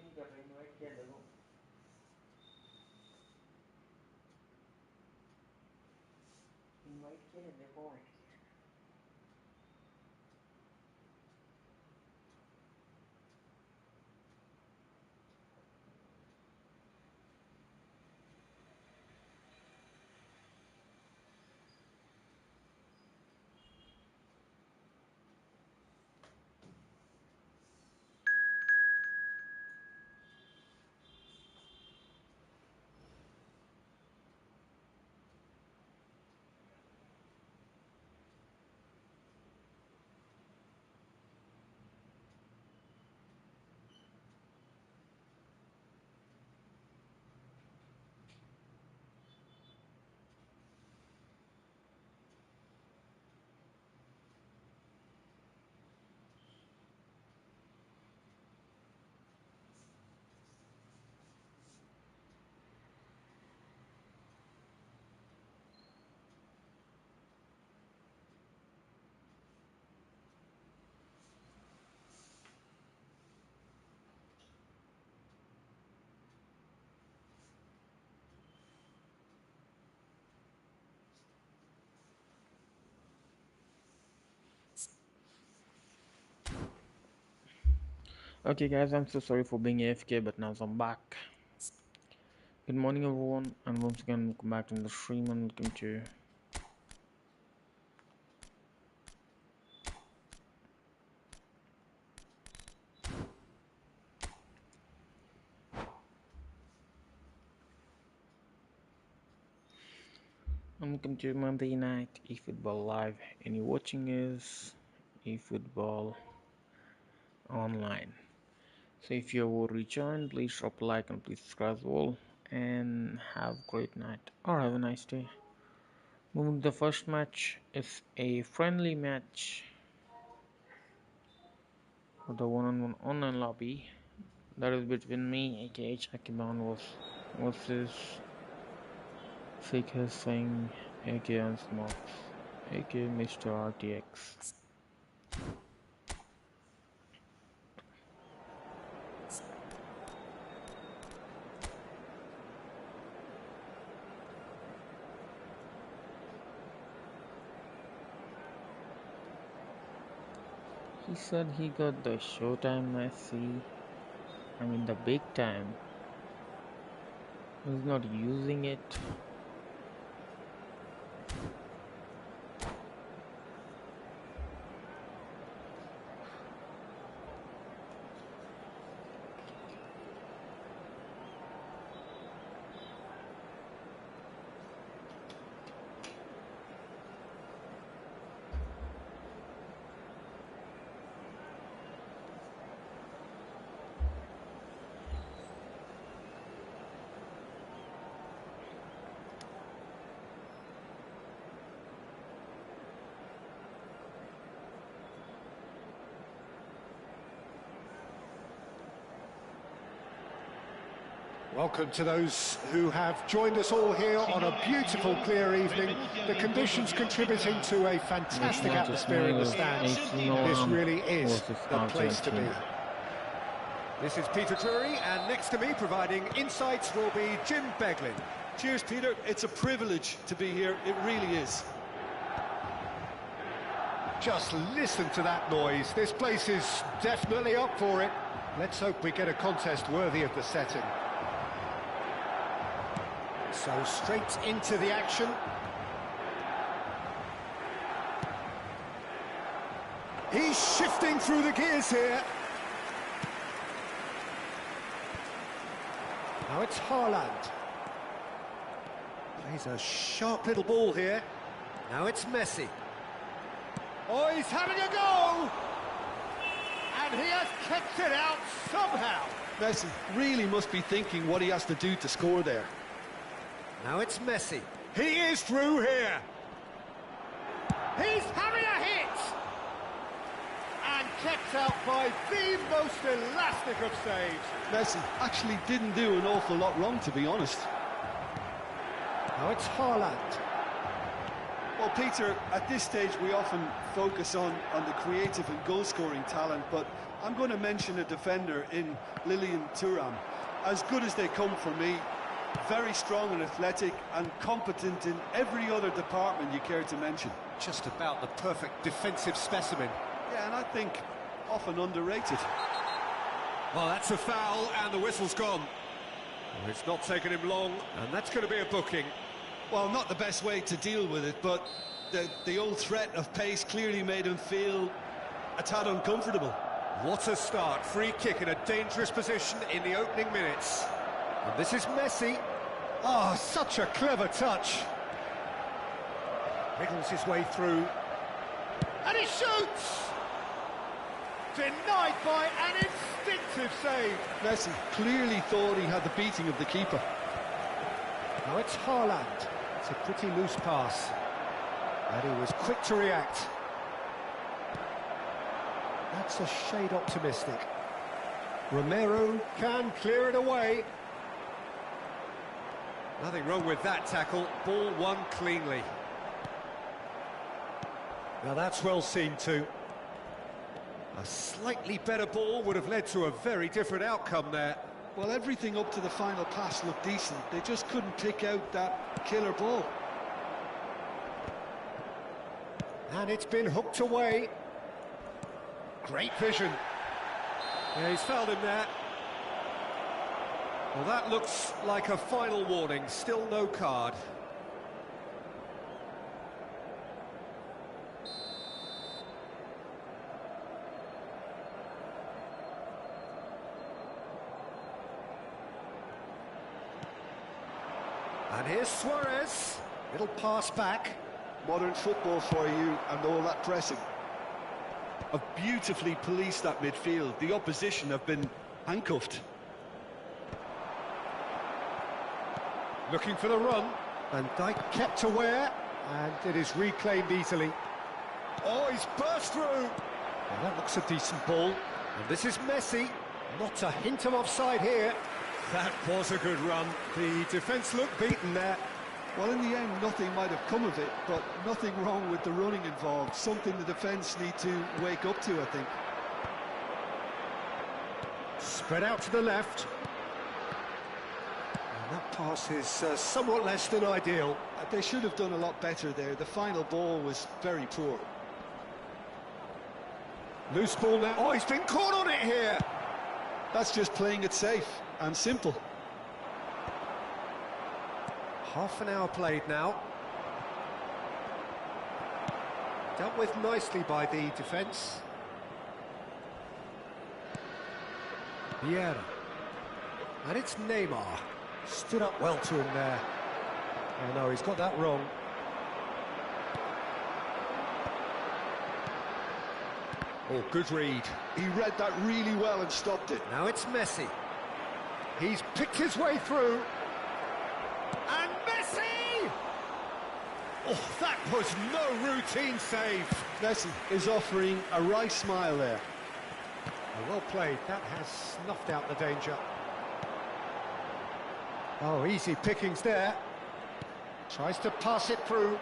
नहीं कर रहे, इनवाइट किया देखो। इनवाइट किया देखो। Okay guys, I'm so sorry for being AFK, but now I'm back. Good morning everyone, and once again welcome back to the stream and welcome to Monday night eFootball live, and you're watching is eFootball online. So if you will rejoin, please drop a like and please subscribe as well, and have a great night or have a nice day. Moving to the first match is a friendly match for the one-on-one online lobby that is between me, aka HRKBOND, versus fifachallenge, aka Smokes, aka Mr. RTX. He said he got the Showtime Messi, I mean the big time. He's not using it. Welcome to those who have joined us all here on a beautiful, clear evening. The conditions contributing to a fantastic atmosphere in the stands. This really is the place to be. This is Peter Drury, and next to me, providing insights, will be Jim Beglin. Cheers, Peter. It's a privilege to be here. It really is. Just listen to that noise. This place is definitely up for it. Let's hope we get a contest worthy of the setting. So straight into the action. He's shifting through the gears here. Now it's Haaland. Plays a sharp little ball here. Now it's Messi. Oh, he's having a go! And he has kept it out somehow. Messi really must be thinking what he has to do to score there. Now it's Messi. He is through here. He's having a hit! And kept out by the most elastic of saves. Messi actually didn't do an awful lot wrong, to be honest. Now it's Haaland. Well, Peter, at this stage we often focus on the creative and goal-scoring talent, but I'm going to mention a defender in Lilian Thuram. As good as they come for me, very strong and athletic and competent in every other department you care to mention. Just about the perfect defensive specimen. Yeah, and I think often underrated. Well, that's a foul, and the whistle's gone. Well, it's not taken him long, and that's going to be a booking. Well, not the best way to deal with it, but the old threat of pace clearly made him feel a tad uncomfortable. What a start. Free kick in a dangerous position in the opening minutes. And this is Messi. Oh, such a clever touch. Wriggles his way through. And he shoots! Denied by an instinctive save. Messi clearly thought he had the beating of the keeper. Now it's Haaland. It's a pretty loose pass. And he was quick to react. That's a shade optimistic. Romero can clear it away. Nothing wrong with that tackle. Ball won cleanly. Now that's well seen too. A slightly better ball would have led to a very different outcome there. Well, everything up to the final pass looked decent. They just couldn't pick out that killer ball. And it's been hooked away. Great vision. Yeah, he's fouled him there. Well, that looks like a final warning. Still no card. And here's Suarez. Little pass back. Modern football for you and all that pressing. Have beautifully policed that midfield. The opposition have been handcuffed. Looking for the run. And Dijk kept aware. And it is reclaimed easily. Oh, he's burst through. Well, that looks a decent ball. And this is Messi. Not a hint of offside here. That was a good run. The defence looked beaten there. Well, in the end, nothing might have come of it, but nothing wrong with the running involved. Something the defence need to wake up to, I think. Spread out to the left. And that pass is somewhat less than ideal. They should have done a lot better there. The final ball was very poor. Loose ball now. Oh, he's been caught on it here. That's just playing it safe and simple. Half an hour played now. Dealt with nicely by the defence. Vieira. And it's Neymar. Stood up well to him there. Oh no, he's got that wrong. Oh, good read. He read that really well and stopped it. Now it's Messi. He's picked his way through. And Messi! Oh, that was no routine save. Messi is offering a right smile there. Well played. That has snuffed out the danger. Oh, easy pickings there. Tries to pass it through.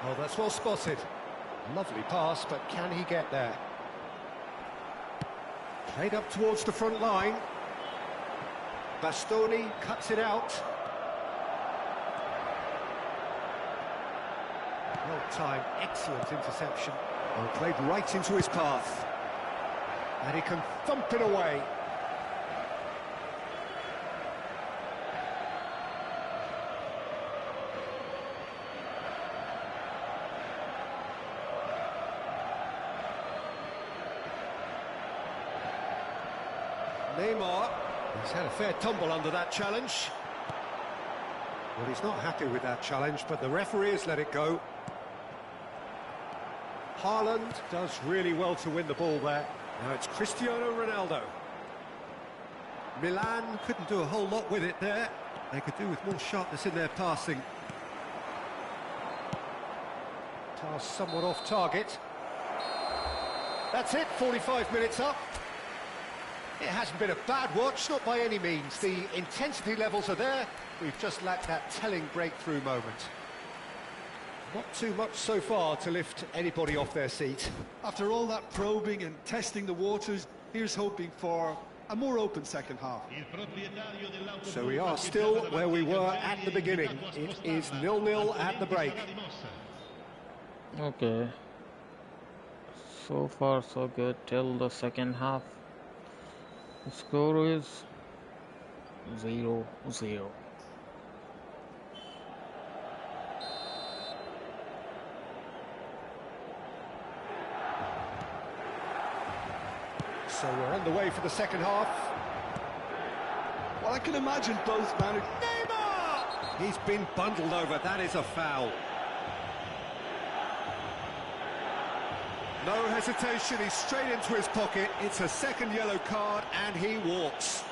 Oh, that's well spotted. Lovely pass, but can he get there? Played up towards the front line. Bastoni cuts it out. Well timed, excellent interception. Well played right into his path. And he can thump it away. Neymar, he's had a fair tumble under that challenge. Well, he's not happy with that challenge, but the referee has let it go. Haaland does really well to win the ball there. Now it's Cristiano Ronaldo. Milan couldn't do a whole lot with it there. They could do with more sharpness in their passing. Pass somewhat off target. That's it, 45 minutes up. It hasn't been a bad watch, not by any means. The intensity levels are there. We've just lacked that telling breakthrough moment. Not too much so far to lift anybody off their seat. After all that probing and testing the waters, here's hoping for a more open second half. So we are still where we were at the beginning. It is 0-0 at the break. Okay. So far so good till the second half. The score is 0-0. So we're on the way for the second half. Well, I can imagine both managers. Neymar! He's been bundled over, that is a foul. No hesitation, he's straight into his pocket. It's a second yellow card and he walks.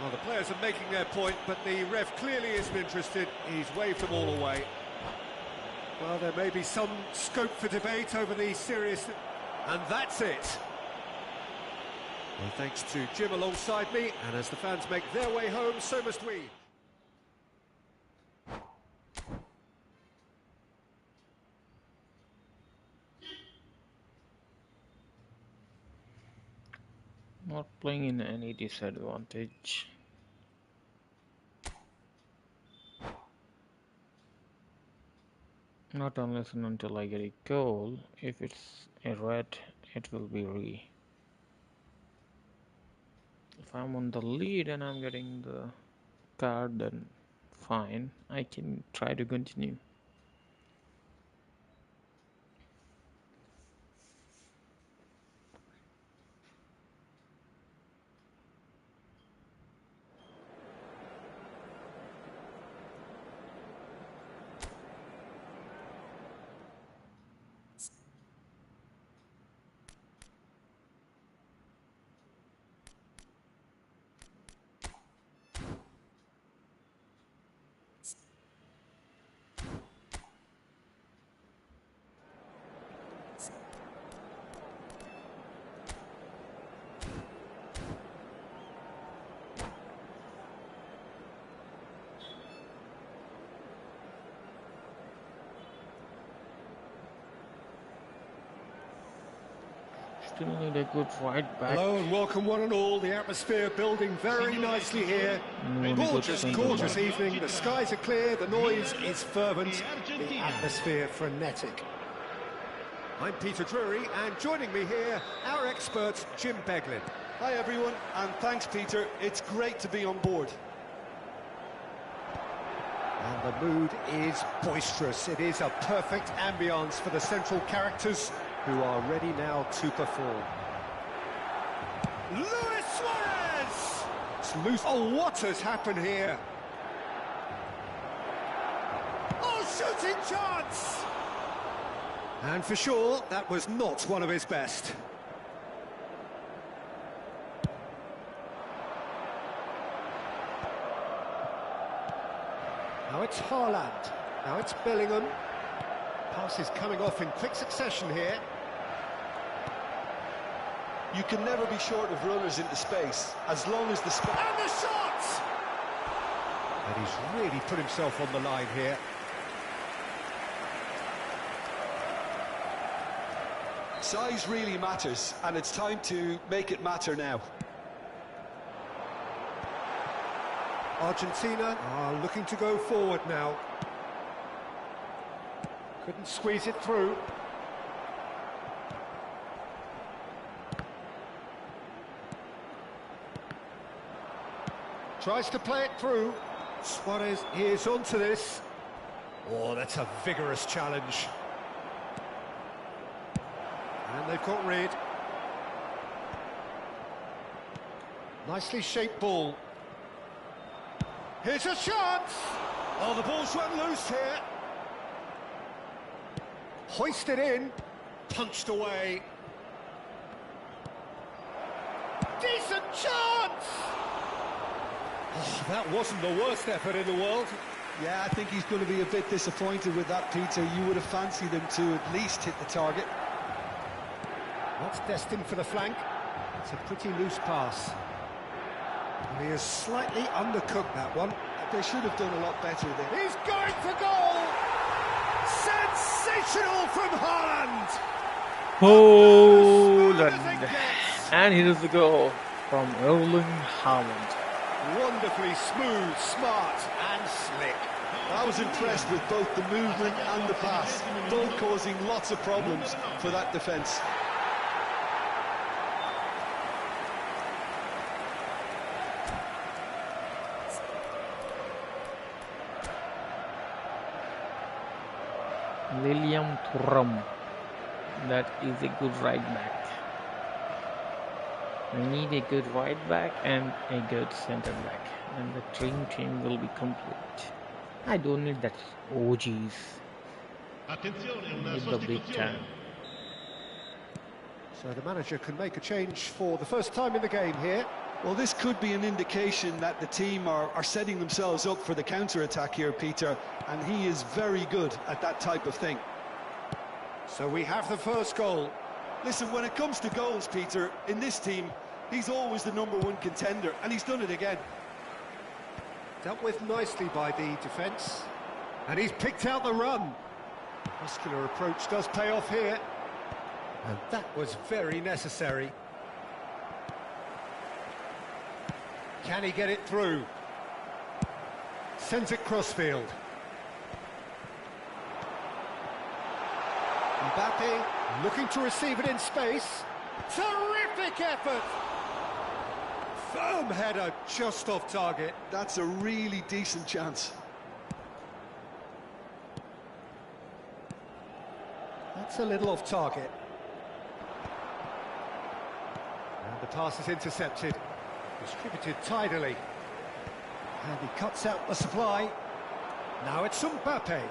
Well, the players are making their point, but the ref clearly isn't interested. He's waved them all away. Well, there may be some scope for debate over the serious... And that's it. Well, thanks to Jim alongside me, and as the fans make their way home, so must we. Not playing in any disadvantage. Not unless and until I get a goal. If it's a red, it will be re. If I'm on the lead and I'm getting the card, then fine, I can try to continue. Still need a good right back. Hello and welcome one and all. The atmosphere building very nicely here. Gorgeous, gorgeous evening. The skies are clear, the noise is fervent, the atmosphere frenetic. I'm Peter Drury, and joining me here, our expert, Jim Beglin. Hi everyone, and thanks Peter, it's great to be on board. And the mood is boisterous. It is a perfect ambience for the central characters who are ready now to perform. Luis Suarez! It's loose. Oh, what has happened here? Oh, shooting chance! And for sure, that was not one of his best. Now it's Haaland. Now it's Bellingham. Passes coming off in quick succession here. You can never be short of runners into space, as long as the... And the shot! And he's really put himself on the line here. Size really matters, and it's time to make it matter now. Argentina are looking to go forward now. Couldn't squeeze it through. Tries to play it through. Suarez is onto this. Oh, that's a vigorous challenge. And they've got rid. Nicely shaped ball. Here's a chance! Oh, the ball's run loose here. Hoisted in, punched away. Decent chance! Oh, that wasn't the worst effort in the world. Yeah, I think he's going to be a bit disappointed with that, Peter. You would have fancied him to at least hit the target. That's destined for the flank. It's a pretty loose pass. He has slightly undercooked that one. They should have done a lot better there. He's going for goal! Sensational from Haaland! Haaland! And here's the goal from Erling Haaland. Wonderfully smooth, smart and slick. I was impressed with both the movement and the pass, both causing lots of problems for that defence. Lilian Thuram, that is a good right back. We need a good right back and a good centre back, and the dream team will be complete. I don't need that OGs with the big time. So the manager can make a change for the first time in the game here. Well, this could be an indication that the team are setting themselves up for the counter-attack here, Peter, and he is very good at that type of thing. So we have the first goal. Listen, when it comes to goals, Peter, in this team, he's always the #1 contender, and he's done it again. Dealt with nicely by the defence. And he's picked out the run. Muscular approach does pay off here. And that was very necessary. Can he get it through? Sends it crossfield. Mbappe looking to receive it in space. Terrific effort! Firm header just off target. That's a really decent chance. That's a little off target. And the pass is intercepted. Distributed tidily. And he cuts out the supply. Now it's Mbappe.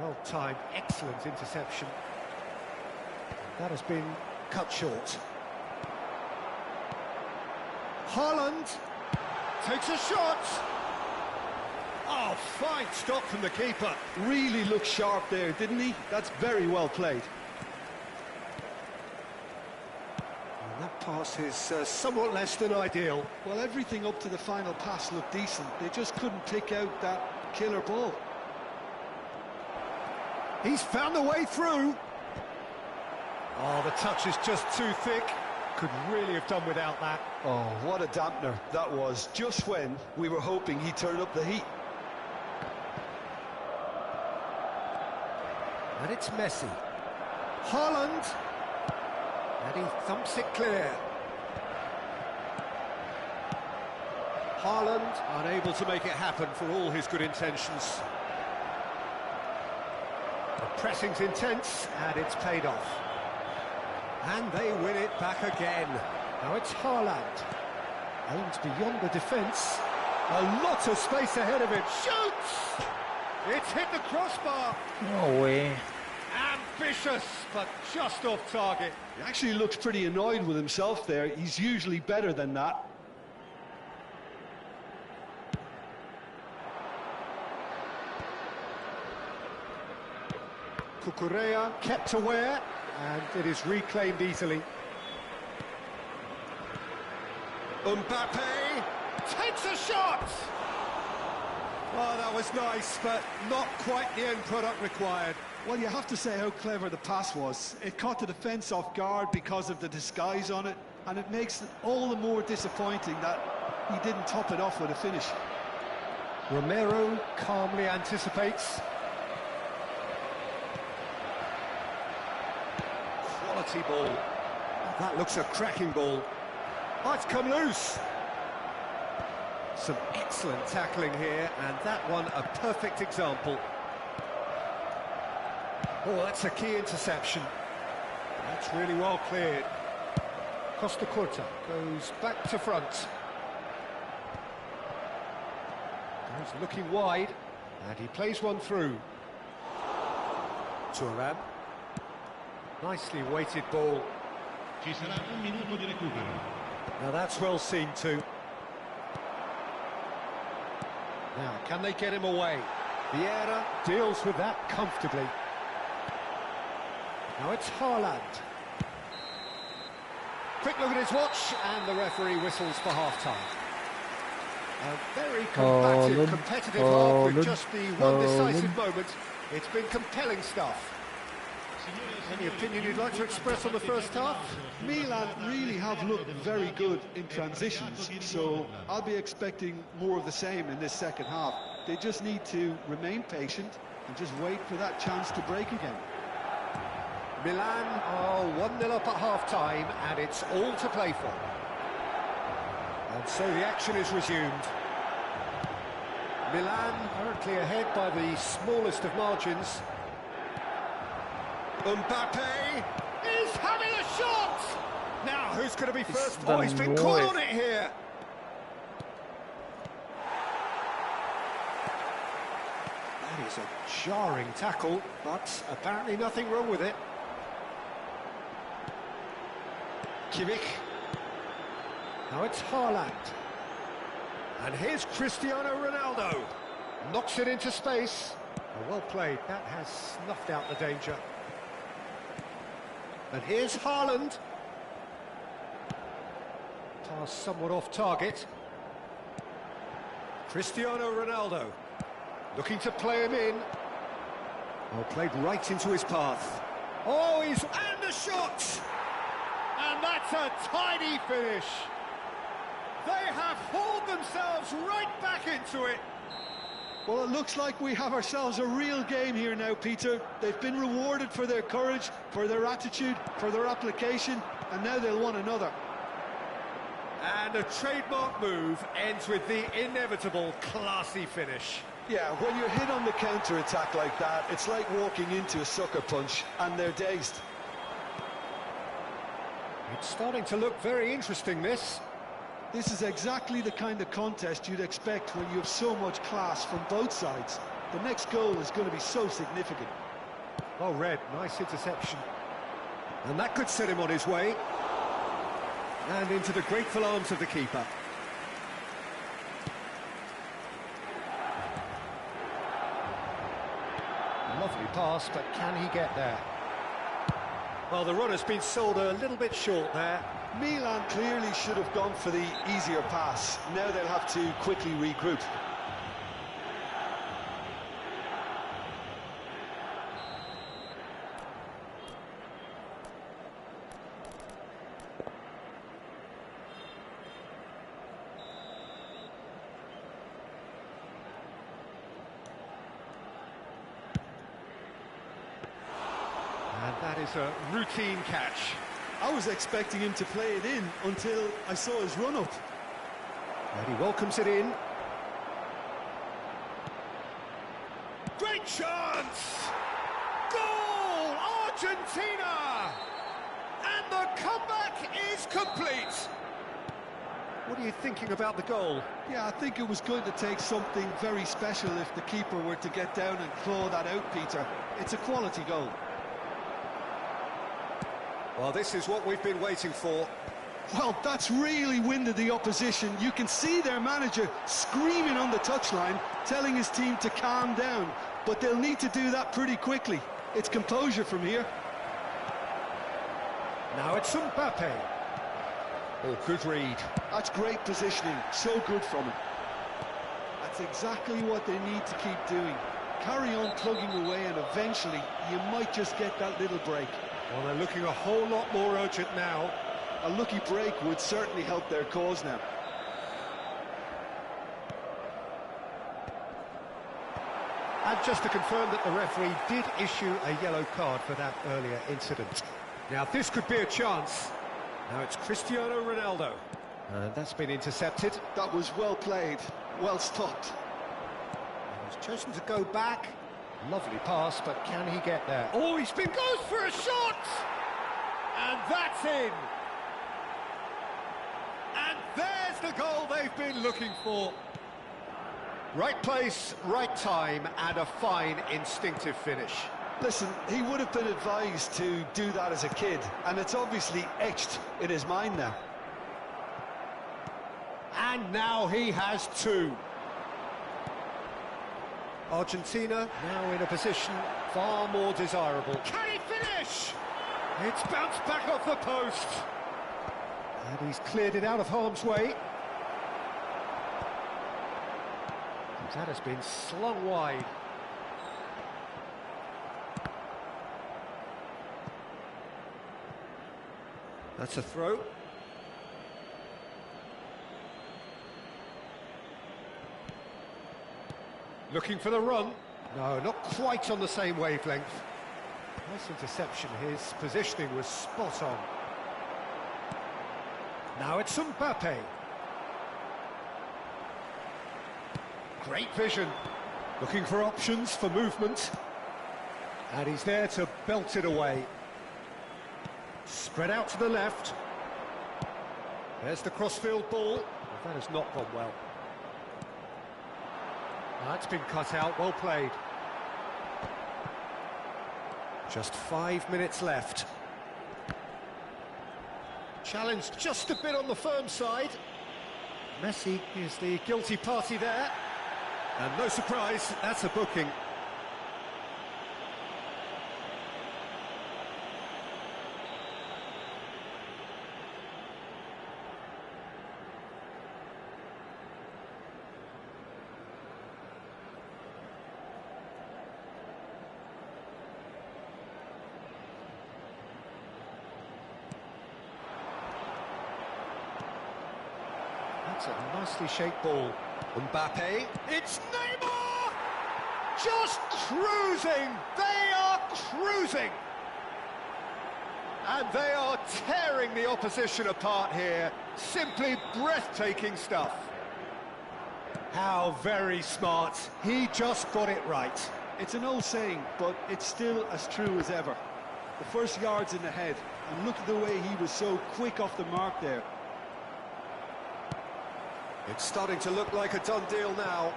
Well-timed, excellent interception. That has been cut short. Haaland takes a shot. Oh, fine stop from the keeper. Really looked sharp there, didn't he? That's very well played. And that pass is somewhat less than ideal. Well, everything up to the final pass looked decent. They just couldn't pick out that killer ball. He's found a way through. Oh, the touch is just too thick. Could really have done without that. Oh, what a dampener that was, just when we were hoping he'd turn up the heat. And it's Messi. Haaland. And he thumps it clear. Haaland unable to make it happen for all his good intentions. The pressing's intense, and it's paid off. And they win it back again. Now it's Haaland. Aims beyond the defence. A lot of space ahead of him. Shoots! It's hit the crossbar. No way. Ambitious, but just off target. He actually looks pretty annoyed with himself there. He's usually better than that. Cucurella kept aware, and it is reclaimed easily. Mbappe takes a shot! Oh, that was nice, but not quite the end product required. Well, you have to say how clever the pass was. It caught the defence off guard because of the disguise on it, and it makes it all the more disappointing that he didn't top it off with a finish. Romero calmly anticipates. Quality ball. That looks a cracking ball. Oh, it's come loose. Some excellent tackling here, and that one a perfect example. Oh, that's a key interception. That's really well cleared. Costa Curta goes back to front. He's looking wide, and he plays one through. Thuram. Nicely weighted ball. Now that's well seen too. Now, can they get him away? Vieira deals with that comfortably. Now it's Haaland. Quick look at his watch, and the referee whistles for half-time. A very combative, competitive half with just the one decisive moment. It's been compelling stuff. Any opinion you'd like to express on the first half? Milan really have looked very good in transitions, so I'll be expecting more of the same in this second half. They just need to remain patient and just wait for that chance to break again. Milan are 1-0 up at half-time, and it's all to play for. And so the action is resumed. Milan currently ahead by the smallest of margins. Mbappe is having a shot! Now, who's going to be first? Oh, he's been caught on it here! That is a jarring tackle, but apparently nothing wrong with it. Kimmich. Now it's Haaland. And here's Cristiano Ronaldo. Knocks it into space. Oh, well played. That has snuffed out the danger. And here's Haaland. Pass somewhat off target. Cristiano Ronaldo. Looking to play him in. Oh, played right into his path. Oh, he's... and the shot! And that's a tidy finish. They have hauled themselves right back into it. Well, it looks like we have ourselves a real game here now, Peter. They've been rewarded for their courage, for their attitude, for their application, and now they'll want another. And a trademark move ends with the inevitable classy finish. Yeah, when you're hit on the counter-attack like that, it's like walking into a sucker punch, and they're dazed. It's starting to look very interesting, this. This is exactly the kind of contest you'd expect when you have so much class from both sides. The next goal is going to be so significant. Well read, nice interception. And that could set him on his way. And into the grateful arms of the keeper. Lovely pass, but can he get there? Well, the run has been sold a little bit short there. Milan clearly should have gone for the easier pass. Now they'll have to quickly regroup. And that is a routine catch. I was expecting him to play it in until I saw his run-up. And he welcomes it in. Great chance! Goal! Argentina! And the comeback is complete! What are you thinking about the goal? Yeah, I think it was going to take something very special if the keeper were to get down and claw that out, Peter. It's a quality goal. Well, this is what we've been waiting for. Well, that's really winded the opposition. You can see their manager screaming on the touchline, telling his team to calm down. But they'll need to do that pretty quickly. It's composure from here. Now it's Mbappe. Oh, good read. That's great positioning. So good from him. That's exactly what they need to keep doing. Carry on plugging away, and eventually you might just get that little break. Well, they're looking a whole lot more urgent now. A lucky break would certainly help their cause now. And just to confirm that the referee did issue a yellow card for that earlier incident. Now, this could be a chance. Now it's Cristiano Ronaldo. That's been intercepted. That was well played, well stopped. And he's chosen to go back. Lovely pass, but can he get there? Oh, he's been goes for a shot! And that's in! And there's the goal they've been looking for. Right place, right time, and a fine instinctive finish. Listen, he would have been advised to do that as a kid, and it's obviously etched in his mind now. And now he has two. Argentina now in a position far more desirable. Can he finish? It's bounced back off the post. And he's cleared it out of harm's way. That has been slung wide. That's a throw. Looking for the run. No, not quite on the same wavelength. Nice interception. His positioning was spot on. Now it's Mbappe. Great vision. Looking for options for movement. And he's there to belt it away. Spread out to the left. There's the crossfield ball. That has not gone well. That's been cut out, well played. Just 5 minutes left. Challenge just a bit on the firm side. Messi is the guilty party there. And no surprise, that's a booking. That's a nicely shaped ball. Mbappe, it's Neymar! Just cruising! They are cruising! And they are tearing the opposition apart here. Simply breathtaking stuff. How very smart. He just got it right. It's an old saying, but it's still as true as ever. The first yard's in the head, and look at the way he was so quick off the mark there. It's starting to look like a done deal now.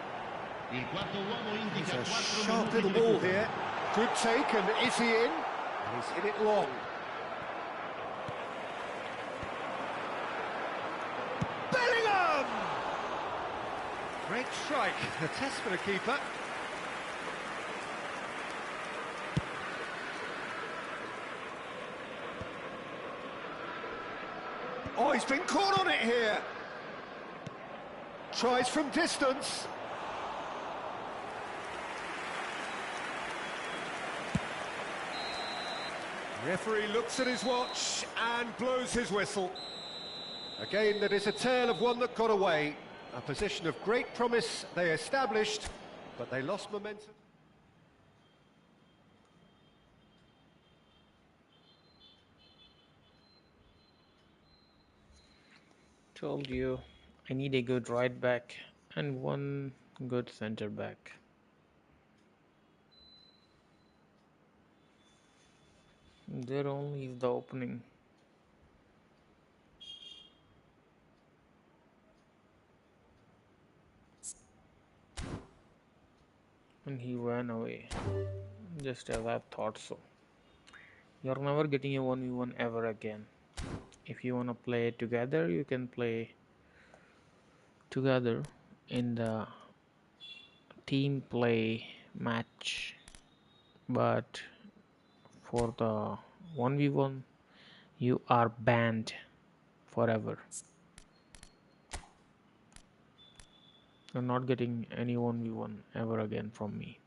It's a sharp little ball here. Good take, and is he in? And he's hit it long. Bellingham! Great strike. A test for the keeper. Oh, he's been caught on it here. Tries from distance. Referee looks at his watch and blows his whistle. Again, that is a tale of one that got away. A position of great promise they established, but they lost momentum. Told you, I need a good right back and one good center back. There only is the opening. And he ran away, just as I thought so. You're never getting a 1v1 ever again. If you wanna play together, you can play together in the team play match, but for the 1v1 you are banned forever. You're not getting any 1v1 ever again from me.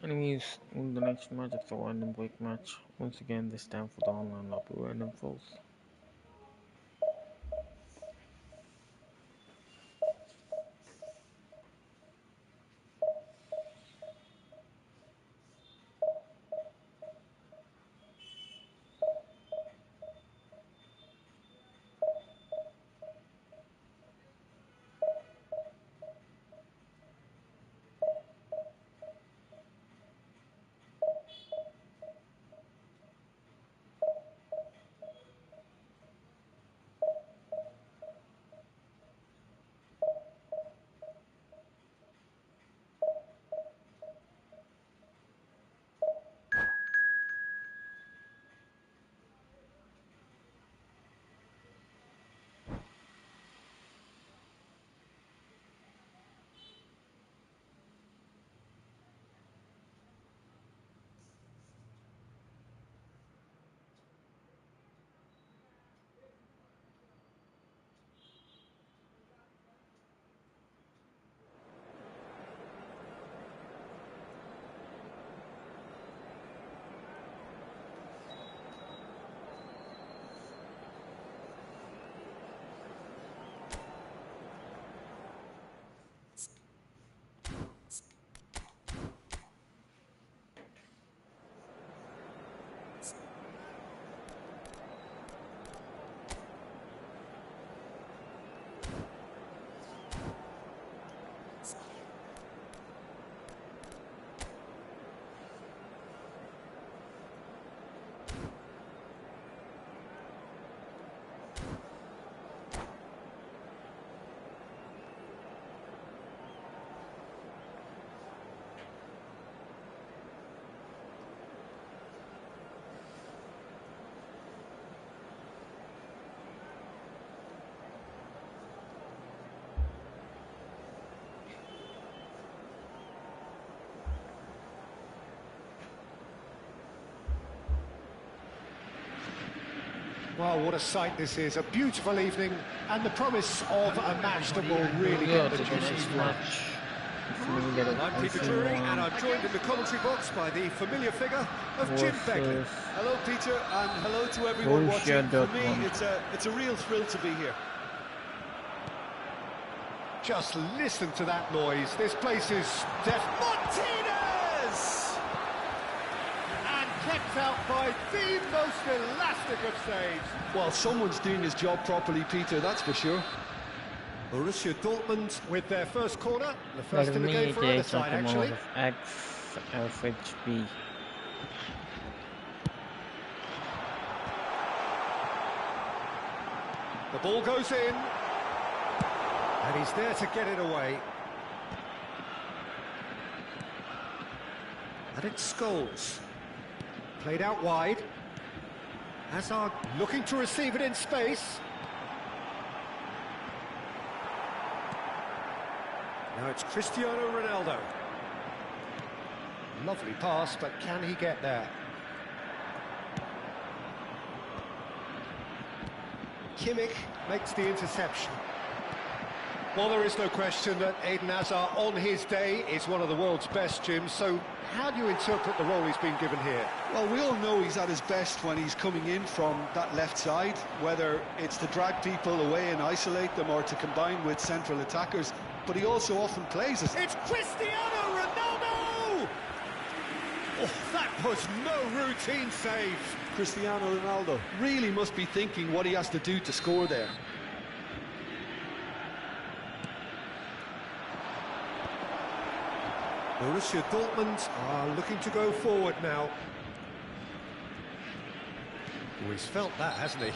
Anyways, in the next match, it's a random break match. Once again, this time for the online lobby random falls. Well, what a sight this is. A beautiful evening and the promise of a match that will really get the juices flowing. I'm Peter Drury and I'm joined in the commentary box by the familiar figure of Jim Beglin. Hello Peter, and hello to everyone watching. For me, it's a real thrill to be here. Just listen to that noise. This place is deaf. Martinez! Kept out by the most elastic of saves. Well, someone's doing his job properly, Peter, that's for sure. Borussia Dortmund with their first corner, the first in the game for either side, actually. HRKBOND. The ball goes in, and he's there to get it away. And it's Scholes. Played out wide. Hazard looking to receive it in space. Now it's Cristiano Ronaldo. Lovely pass, but can he get there? Kimmich makes the interception. Well, there is no question that Eden Hazard, on his day, is one of the world's best, Jim. So how do you interpret the role he's been given here? Well, we all know he's at his best when he's coming in from that left side, whether it's to drag people away and isolate them or to combine with central attackers, but he also often plays us. It's Cristiano Ronaldo! Oh, that was no routine save. Cristiano Ronaldo really must be thinking what he has to do to score there. Borussia Dortmund are looking to go forward now. Oh, he's felt that, hasn't he?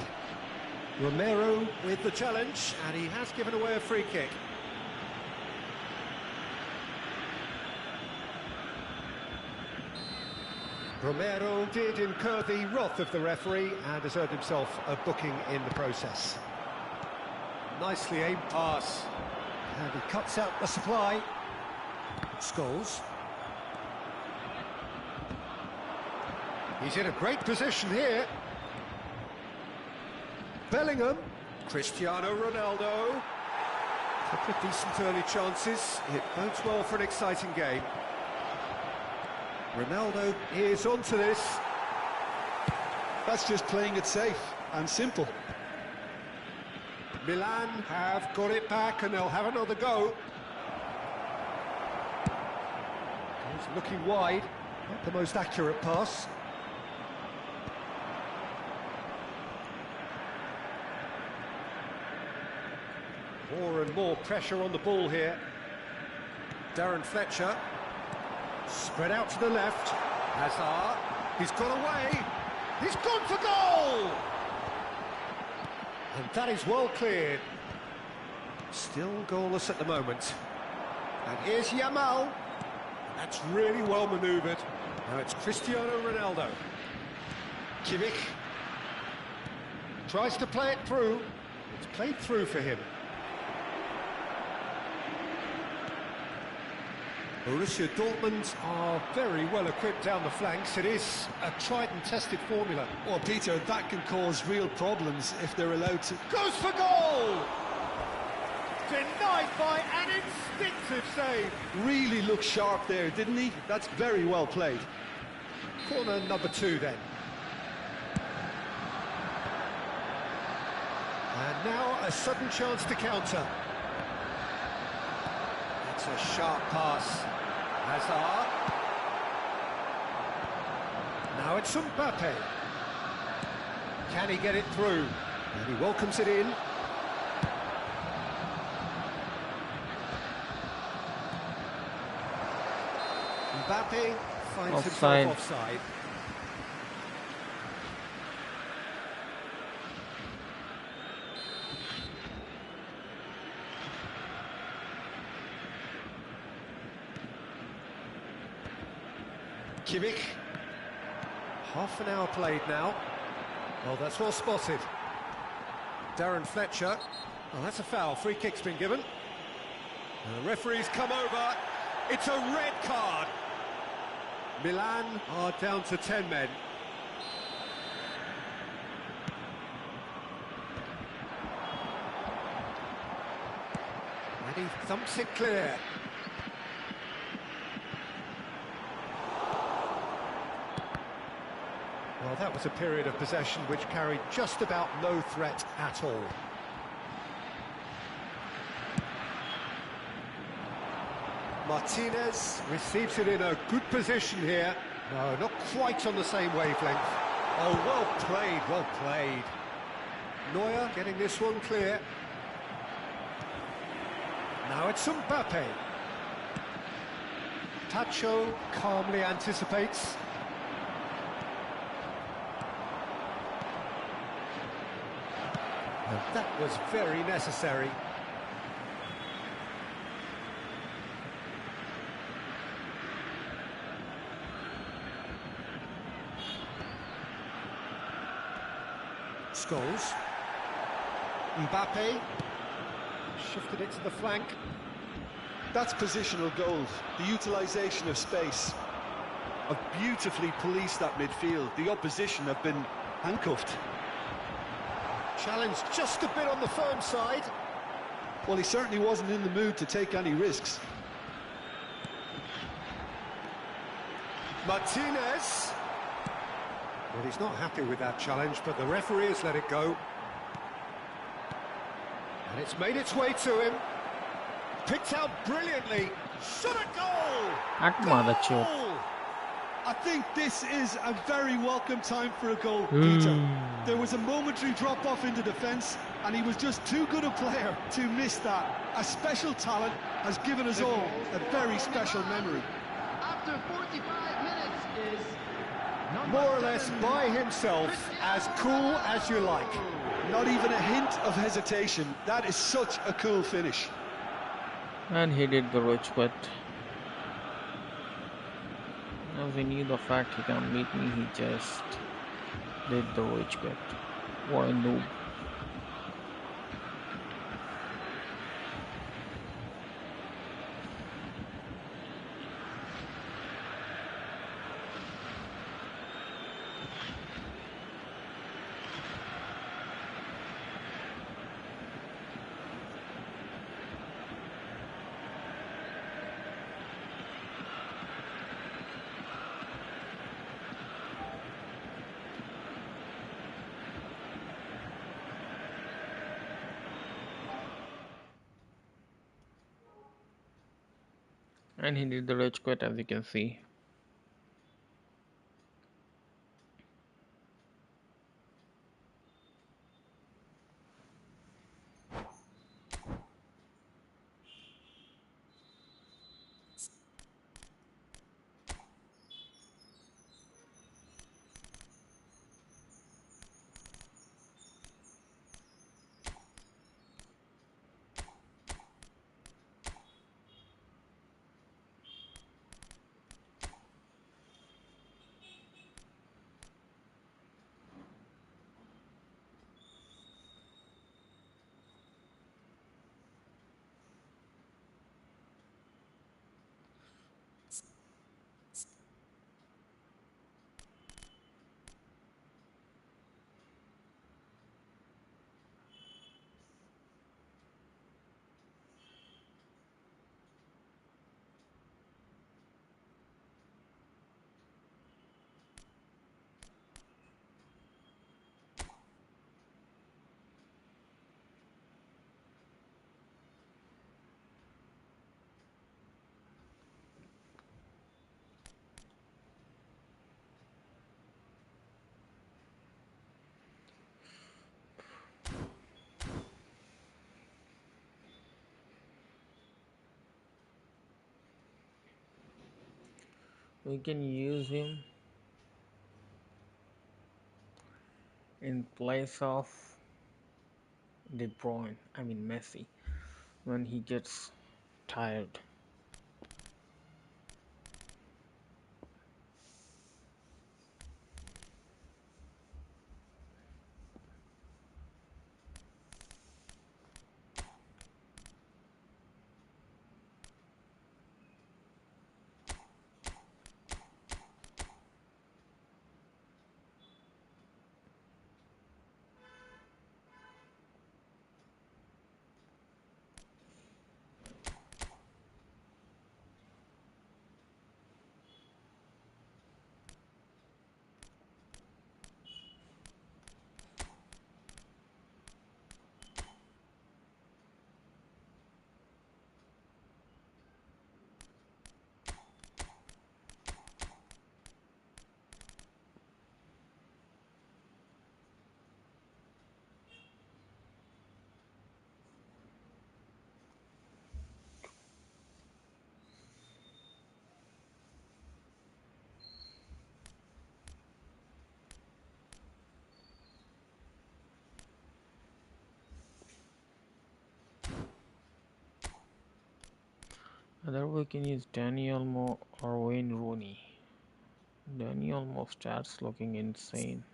Romero with the challenge, and he has given away a free kick. Romero did incur the wrath of the referee and has earned himself a booking in the process. Nicely aimed pass. And he cuts out the supply. Scholes. He's in a great position here. Bellingham. Cristiano Ronaldo. A couple of decent early chances. It bodes well for an exciting game. Ronaldo is onto this. That's just playing it safe and simple. Milan have got it back and they'll have another go. He's looking wide, not the most accurate pass. More and more pressure on the ball here. Darren Fletcher, spread out to the left. Hazard, he's got away. He's gone for goal! And that is well cleared. Still goalless at the moment. And here's Yamal. That's really well manoeuvred. Now it's Cristiano Ronaldo. Kimmich tries to play it through. It's played through for him. Borussia Dortmund are very well equipped down the flanks. It is a tried and tested formula. Well, Peter, that can cause real problems if they're allowed to... Goes for goal! Denied by an instinctive save. Really looked sharp there, didn't he? That's very well played. Corner number 2 then. And now a sudden chance to counter. That's a sharp pass. Hazard. Now it's Mbappe. Can he get it through? And he welcomes it in. Mbappe finds himself offside. Kimmich. Half an hour played now. Well, that's well spotted. Darren Fletcher. Well, that's a foul. Free kick's been given. And the referee's come over. It's a red card. Milan are down to 10 men. And he thumps it clear. Well, that was a period of possession which carried just about no threat at all. Martinez receives it in a good position here. No, not quite on the same wavelength. Oh, well played, well played. Neuer getting this one clear. Now it's Mbappe. Tacho calmly anticipates. And that was very necessary. Scholes. Mbappe shifted it to the flank. That's positional gold, the utilisation of space. Have beautifully policed that midfield. The opposition have been handcuffed. Challenge just a bit on the firm side. Well, he certainly wasn't in the mood to take any risks. Martinez. Well, he's not happy with that challenge, but the referee has let it go. And it's made its way to him. Picked out brilliantly. Shot a goal! Goal! I think this is a very welcome time for a goal, Peter. There was a momentary drop-off into defence, and he was just too good a player to miss that. A special talent has given us all a very special memory. After 45 minutes is... More or less by himself, as cool as you like. Not even a hint of hesitation. That is such a cool finish. And he did the blushhyt. As he knew the fact he can beat me, he just did the blushhyt. What a noob. And he did the rage quit, as you can see. We can use him in place of De Bruyne, Messi, when he gets tired. Either we can use Danny Olmo or Wayne Rooney. Danny Olmo starts looking insane.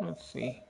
Let's see.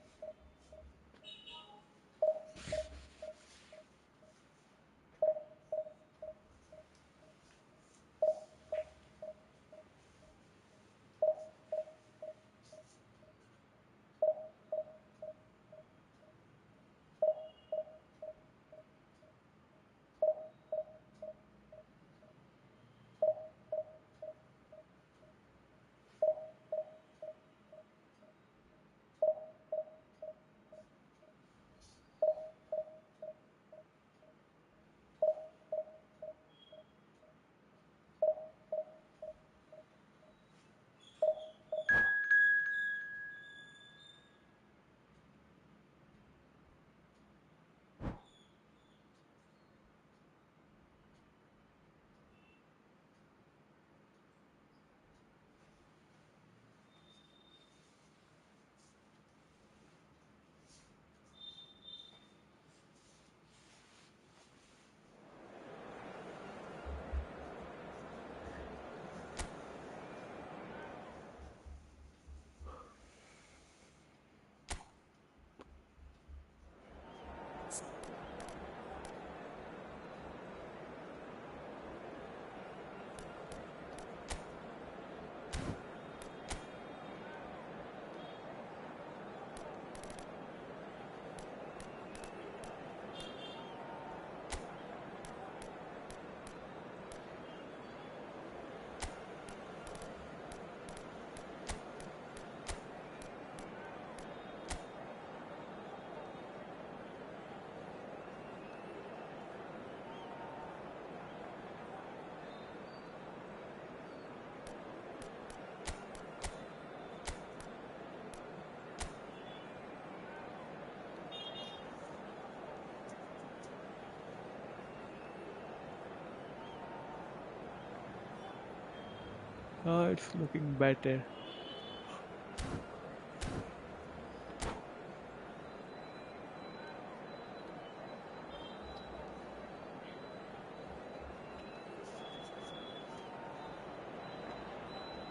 Oh, it's looking better.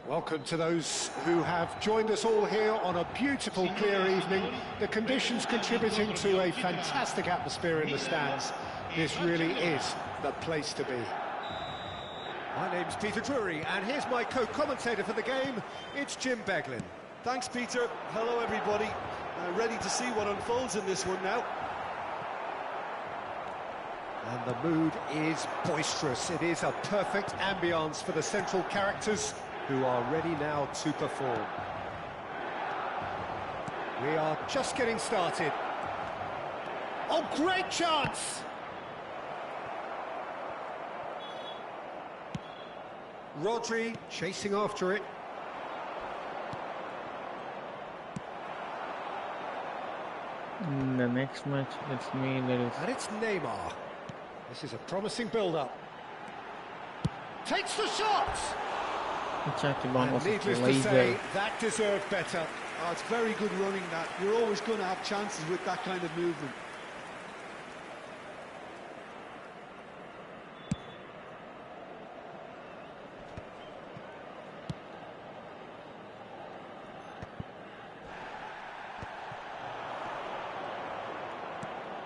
Welcome to those who have joined us all here on a beautiful, clear evening. The conditions contributing to a fantastic atmosphere in the stands. This really is the place to be. My name's Peter Drury, and here's my co-commentator for the game. It's Jim Beglin. Thanks, Peter. Hello, everybody. Ready to see what unfolds in this one now. And the mood is boisterous. It is a perfect ambience for the central characters who are ready now to perform. We are just getting started. Oh, great chance! Rodri chasing after it. In the next match, it's me that is. And it's Neymar. This is a promising build-up. Takes the shot! HRKBOND was Needless a to say, laser. that deserved better. Oh, it's very good running, that. You're always going to have chances with that kind of movement.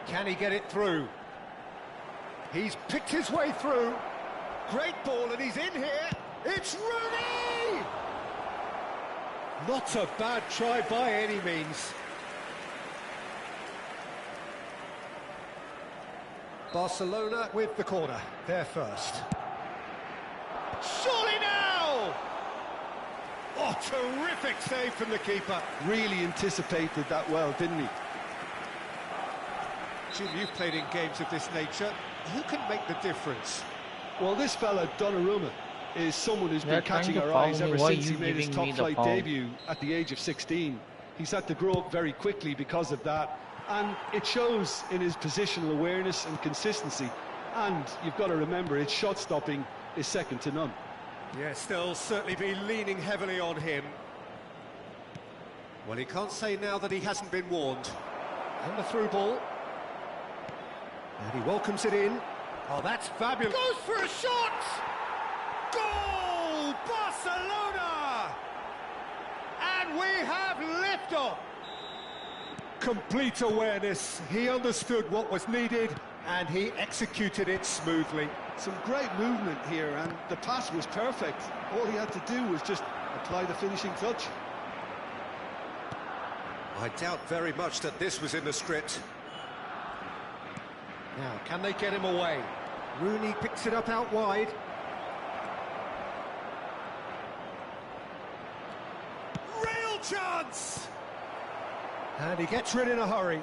Can he get it through? He's picked his way through. Great ball, and he's in here. It's Rooney! Not a bad try by any means. Barcelona with the corner. They're first. Surely now! Oh, terrific save from the keeper. Really anticipated that well, didn't he? Jim, you've played in games of this nature. Who can make the difference? Well, this fella, Donnarumma, is someone who's been catching our eyes ever since he made his top-flight debut at the age of 16. He's had to grow up very quickly because of that, and it shows in his positional awareness and consistency. And you've got to remember, his shot-stopping is second to none. Yeah, still certainly be leaning heavily on him. Well, he can't say now that he hasn't been warned. And the through ball. And he welcomes it in. Oh, that's fabulous. Goes for a shot! Goal! Barcelona! And we have liftoff. Complete awareness. He understood what was needed and he executed it smoothly. Some great movement here, and the pass was perfect. All he had to do was just apply the finishing touch. I doubt very much that this was in the script. Now, can they get him away? Rooney picks it up out wide. Real chance! And he gets rid in a hurry.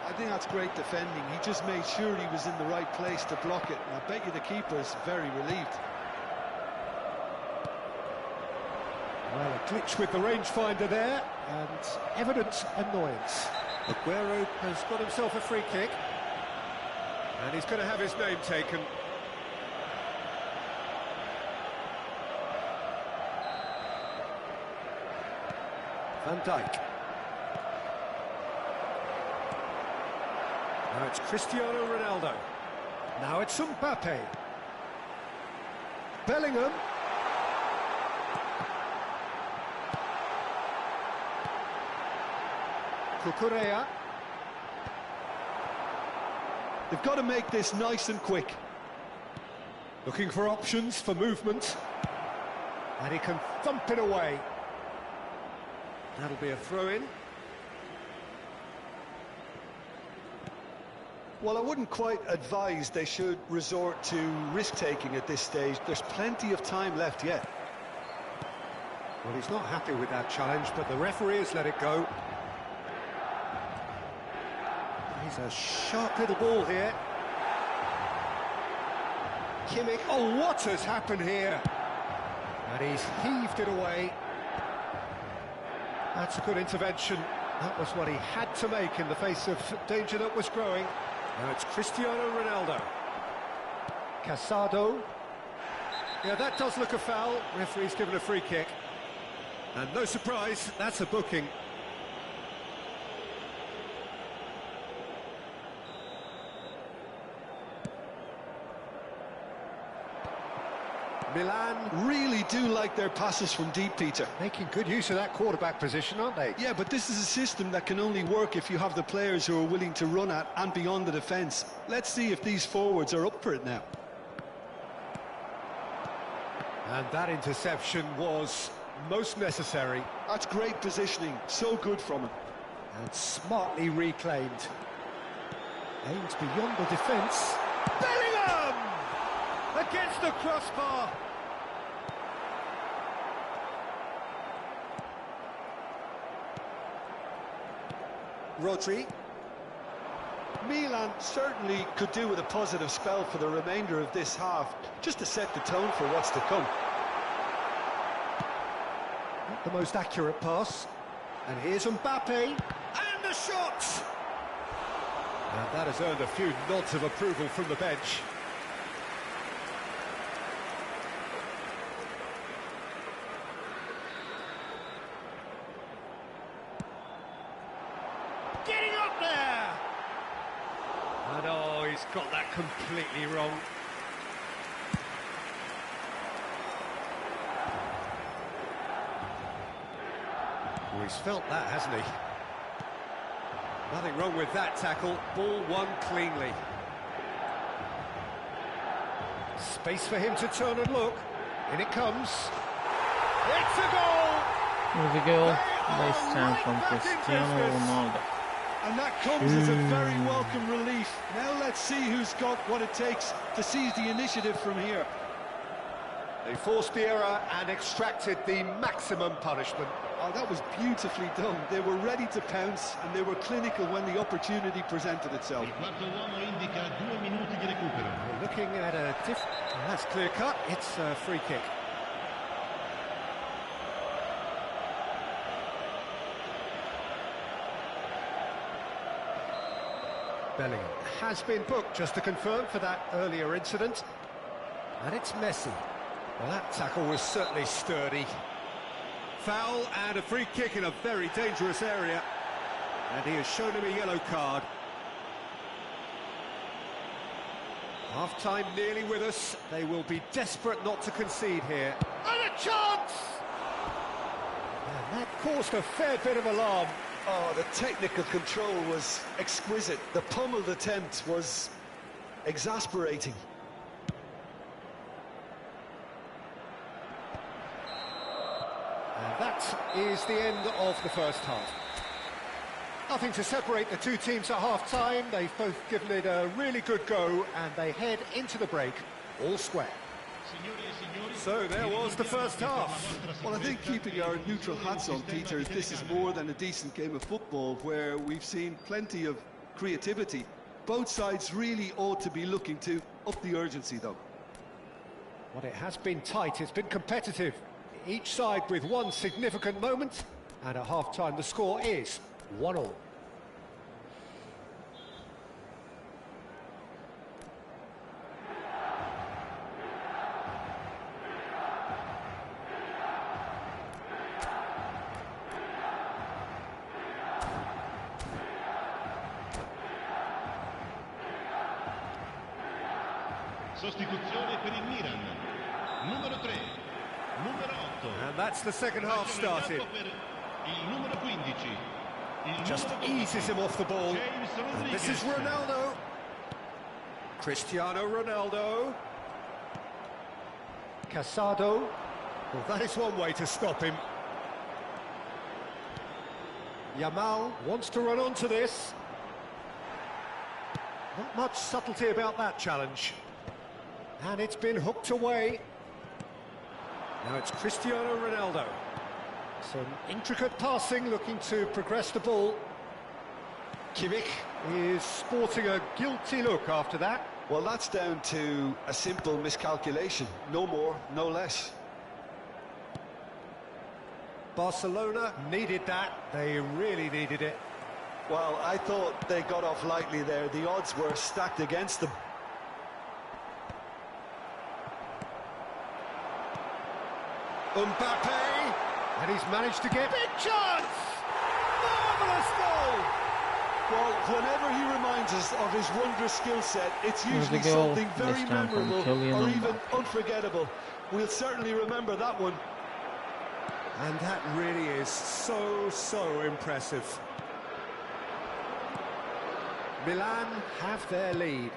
I think that's great defending. He just made sure he was in the right place to block it. And I bet you the keeper's very relieved. Well, a glitch with the rangefinder there, and evident annoyance. Aguero has got himself a free kick, and he's going to have his name taken. Van Dijk. Now it's Cristiano Ronaldo. Now it's Mbappe. Bellingham. Cucurella. They've got to make this nice and quick. Looking for options for movement. And he can thump it away. That'll be a throw-in. Well, I wouldn't quite advise they should resort to risk-taking at this stage. There's plenty of time left yet. Well, he's not happy with that challenge, but the referee has let it go. He's a sharp little ball here. Kimmich, oh, what has happened here? And he's heaved it away. That's a good intervention. That was what he had to make in the face of danger that was growing. Now it's Cristiano Ronaldo. Casado. Yeah, that does look a foul. Referee's given a free kick. And no surprise, that's a booking. Milan really do like their passes from deep, Peter. Making good use of that quarterback position, aren't they? Yeah, but this is a system that can only work if you have the players who are willing to run at and beyond the defence. Let's see if these forwards are up for it now. And that interception was most necessary. That's great positioning, so good from him. And smartly reclaimed. Aimed beyond the defence. Bellingham! Against the crossbar. Rodri. Milan certainly could do with a positive spell for the remainder of this half, just to set the tone for what's to come. Not the most accurate pass. And here's Mbappe. And the shot! And that has earned a few nods of approval from the bench. Getting up there! And oh, he's got that completely wrong. Well, he's felt that, hasn't he? Nothing wrong with that tackle. Ball won cleanly. Space for him to turn and look. In it comes. It's a goal! Here's a goal. Nice time from Cristiano Ronaldo. And that comes as a very welcome relief. Now let's see who's got what it takes to seize the initiative from here. They forced the error and extracted the maximum punishment. Oh, that was beautifully done. They were ready to pounce and they were clinical when the opportunity presented itself. We're looking at a different... That's clear cut. It's a free kick. Bellingham has been booked, just to confirm, for that earlier incident. And it's Messi. Well, that tackle was certainly sturdy. Foul and a free kick in a very dangerous area. And he has shown him a yellow card. Half-time nearly with us. They will be desperate not to concede here. And a chance! And that caused a fair bit of alarm. Oh, the technical control was exquisite. The pummeled attempt was exasperating. And that is the end of the first half. Nothing to separate the two teams at half-time. They've both given it a really good go, and they head into the break all square. So there was the first half. Well, I think keeping our neutral hats on, Peter, this is more than a decent game of football where we've seen plenty of creativity. Both sides really ought to be looking to up the urgency, though. Well, it has been tight, it's been competitive. Each side with one significant moment, and at half-time the score is 1-1. Sostituzione per il Milan. Numero 3, numero 8. And that's the second half started. Il numero 15. Just eases him off the ball. And this is Ronaldo. Cristiano Ronaldo. Casado. Well, that is one way to stop him. Yamal wants to run onto this. Not much subtlety about that challenge. And it's been hooked away. Now it's Cristiano Ronaldo. Some intricate passing, looking to progress the ball. Kimmich is sporting a guilty look after that. Well, that's down to a simple miscalculation. No more, no less. Barcelona needed that. They really needed it. Well, I thought they got off lightly there. The odds were stacked against them. Mbappe, and he's managed to get big chance! Marvellous goal! Well, whenever he reminds us of his wondrous skill set, it's usually something very memorable or even unforgettable. We'll certainly remember that one. And that really is so impressive. Milan have their lead.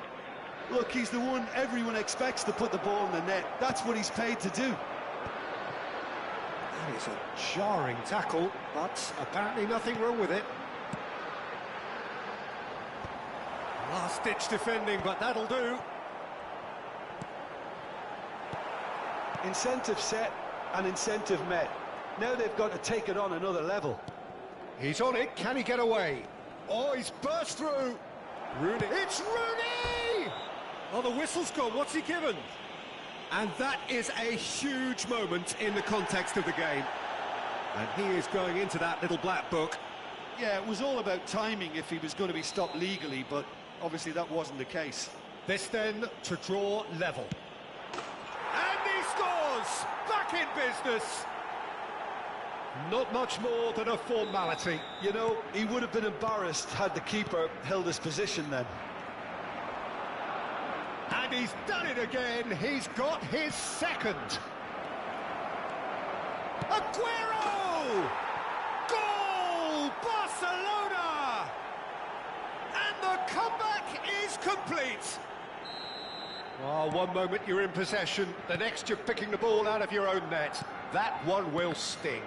Look, he's the one everyone expects to put the ball in the net. That's what he's paid to do. That is a jarring tackle, but apparently nothing wrong with it. Last-ditch defending, but that'll do. Incentive set and incentive met. Now they've got to take it on another level. He's on it, can he get away? Oh, he's burst through. Rooney, it's Rooney! Oh, the whistle's gone, what's he given? And that is a huge moment in the context of the game. And he is going into that little black book. Yeah, it was all about timing if he was going to be stopped legally, but obviously that wasn't the case. This then to draw level. And he scores! Back in business! Not much more than a formality. You know, he would have been embarrassed had the keeper held his position then. And he's done it again. He's got his second. Aguero! Goal! Barcelona! And the comeback is complete. Oh, one moment you're in possession, the next you're picking the ball out of your own net. That one will sting.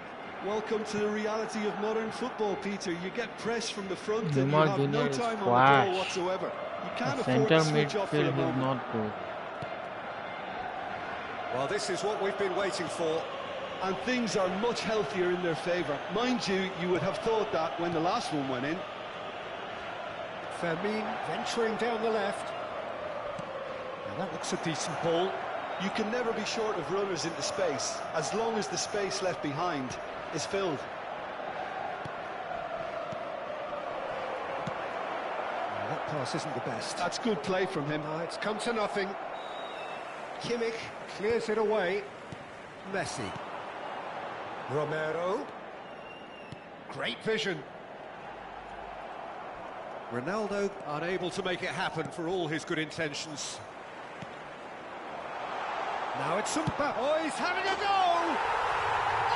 Welcome to the reality of modern football, Peter. You get pressed from the front and you have no time on the ball whatsoever. You can't afford to switch off for a moment. Not good. Well, this is what we've been waiting for. And things are much healthier in their favour. Mind you, you would have thought that when the last one went in. Fermin venturing down the left. Now that looks a decent ball. You can never be short of runners into space, as long as the space left behind is filled. That pass isn't the best. That's good play from him. It's come to nothing. Kimmich clears it away. Messi. Romero. Great vision. Ronaldo unable to make it happen for all his good intentions. Now it's Mbappe. Oh, he's having a go!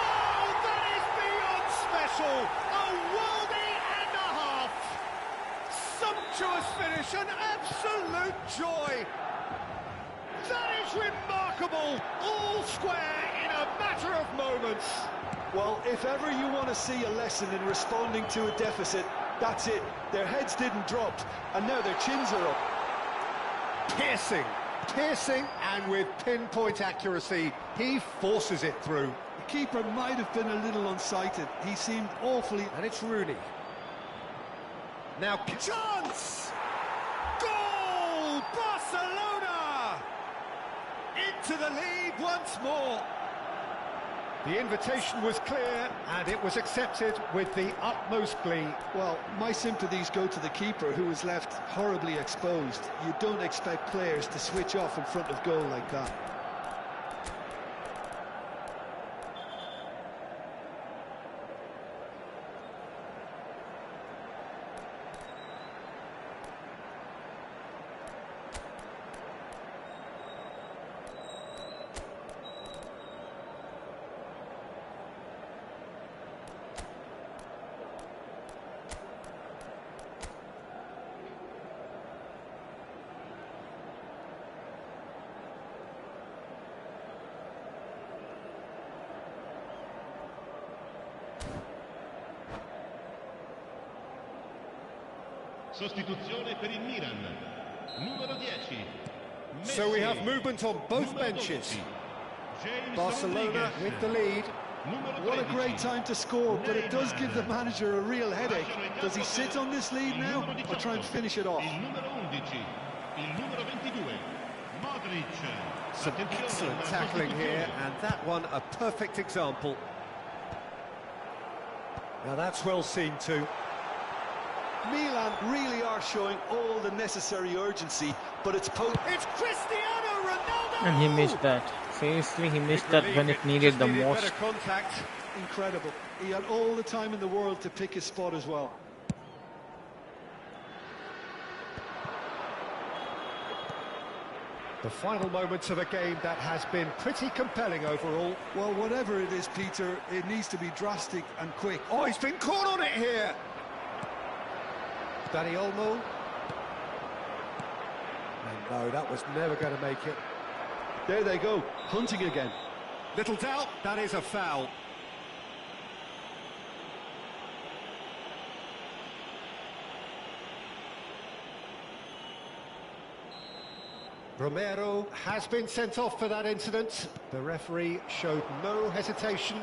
Oh, that is beyond special! A worldie finish, an absolute joy. That is remarkable, all square in a matter of moments. Well, if ever you want to see a lesson in responding to a deficit, that's it. Their heads didn't drop, and now their chins are up. Piercing, and with pinpoint accuracy, he forces it through. The keeper might have been a little unsighted. He seemed awfully... And it's Rooney. Now, chance! Goal! Barcelona! Into the lead once more. The invitation was clear, and it was accepted with the utmost glee. Well, my sympathies go to the keeper, who was left horribly exposed. You don't expect players to switch off in front of goal like that. Sostituzione per il Milan. Numero 10. So we have movement on both benches. Barcelona with the lead. What a great time to score, but it does give the manager a real headache. Does he sit on this lead now, or try and finish it off? Some excellent tackling here, and that one a perfect example. Now that's well seen too. Milan really are showing all the necessary urgency, but it's Cristiano Ronaldo! And he missed that. Seriously, he missed that when it needed the most. Better contact. incredible. He had all the time in the world to pick his spot as well. The final moments of a game that has been pretty compelling overall. Well, whatever it is, Peter, it needs to be drastic and quick. Oh, he's been caught on it here! Danny Olmo. And no, that was never going to make it. There they go, hunting again. Little doubt, that is a foul. Romero has been sent off for that incident. The referee showed no hesitation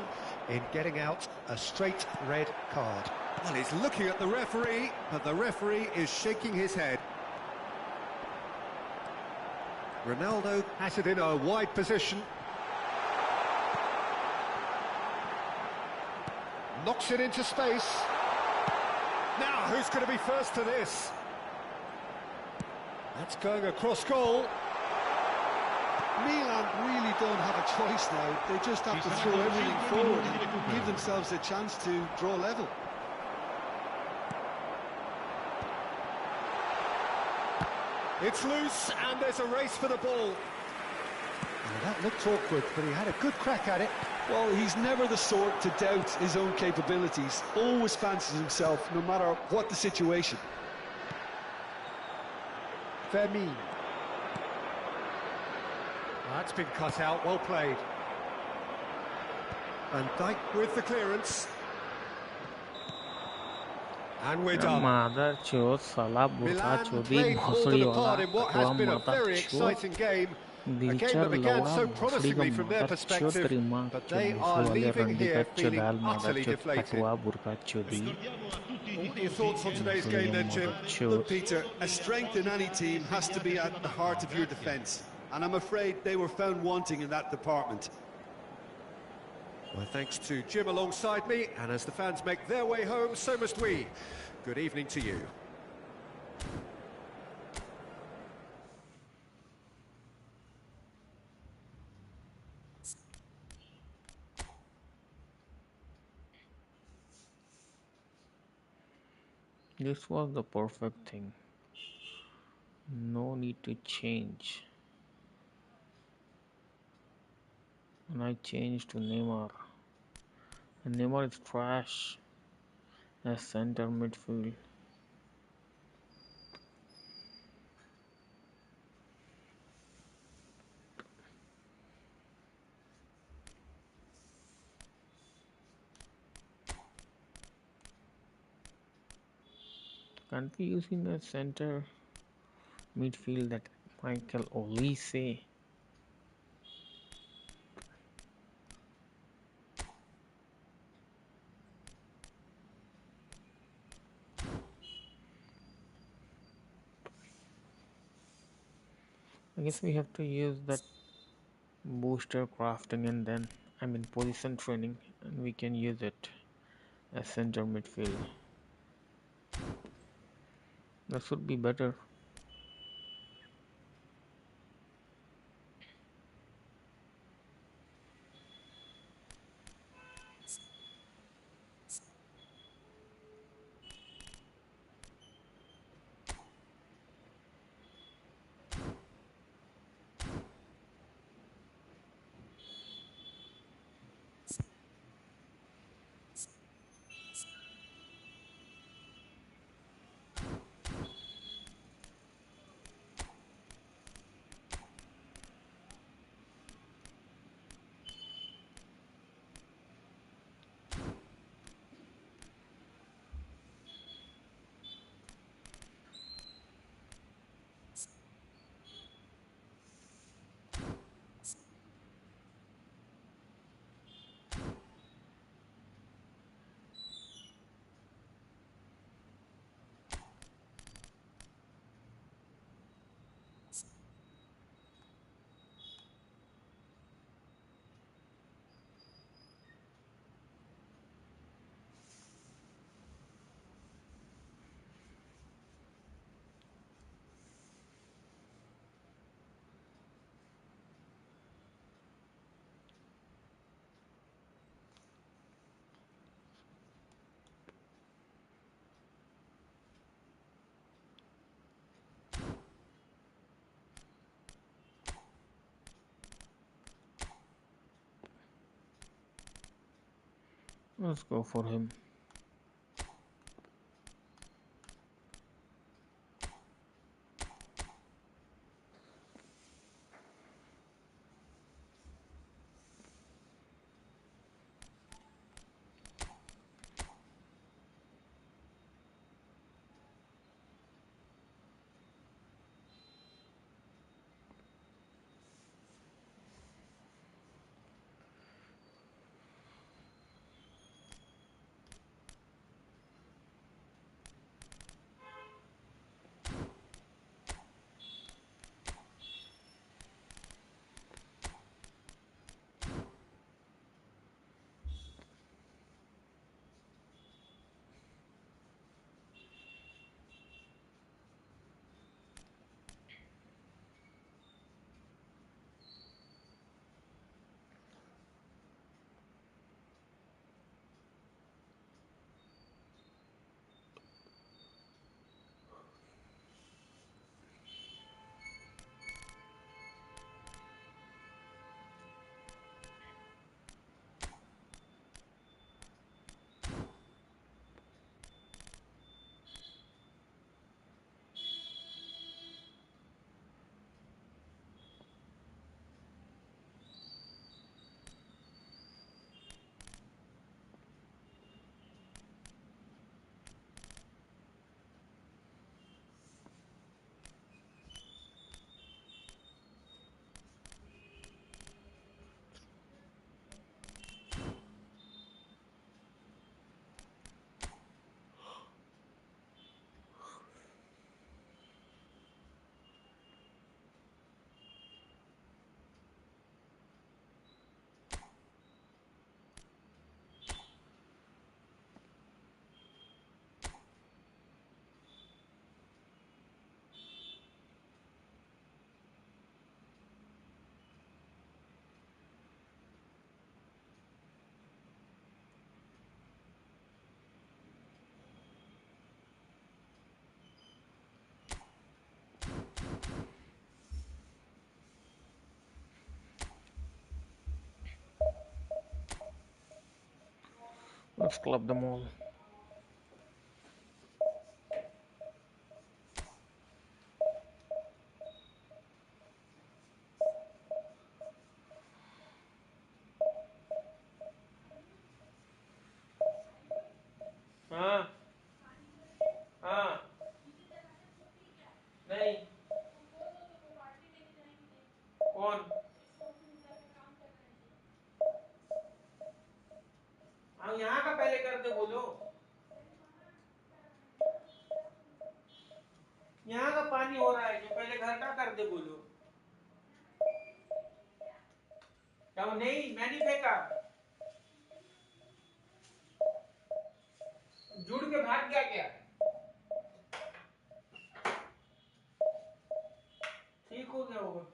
in getting out a straight red card. Well, he's looking at the referee, but the referee is shaking his head. Ronaldo has it in a wide position. Knocks it into space. Now, who's going to be first to this? That's going across goal. Milan really don't have a choice now. They just have to throw everything forward and give themselves a chance to draw level. It's loose, and there's a race for the ball. Now, that looked awkward, but he had a good crack at it. Well, he's never the sort to doubt his own capabilities. Always fancies himself, no matter what the situation. Vermeer. That's been cut out, well played. Van Dijk with the clearance. And we're done. Mother chod, salah Milan chodi, played all to the part bhosli in what wala, has been a mother very chod, exciting game. A game that began so promisingly from their perspective, but they are leaving here feeling utterly deflated. What are your thoughts on today's game then, Jim? Look, Peter, a strength in any team has to be at the heart of your defence. And I'm afraid they were found wanting in that department. Well, thanks to Jim alongside me, and as the fans make their way home, so must we. Good evening to you. This was the perfect thing. No need to change. And I changed to Neymar. And Neymar is trash as center midfield. Can't we use him as center midfield, that Michael Olise? I guess we have to use that booster crafting and then position training, and we can use it as center midfield. That should be better. Let's go for him. Let's club them all. Ah, ah. यहाँ का पहले कर दे बोलो, यहाँ का पानी हो रहा है जो पहले घर का कर दे बोलो। क्या वो नहीं, मैं नहीं फेंका, जुड़ के भाग गया क्या? ठीक हो गया होगा।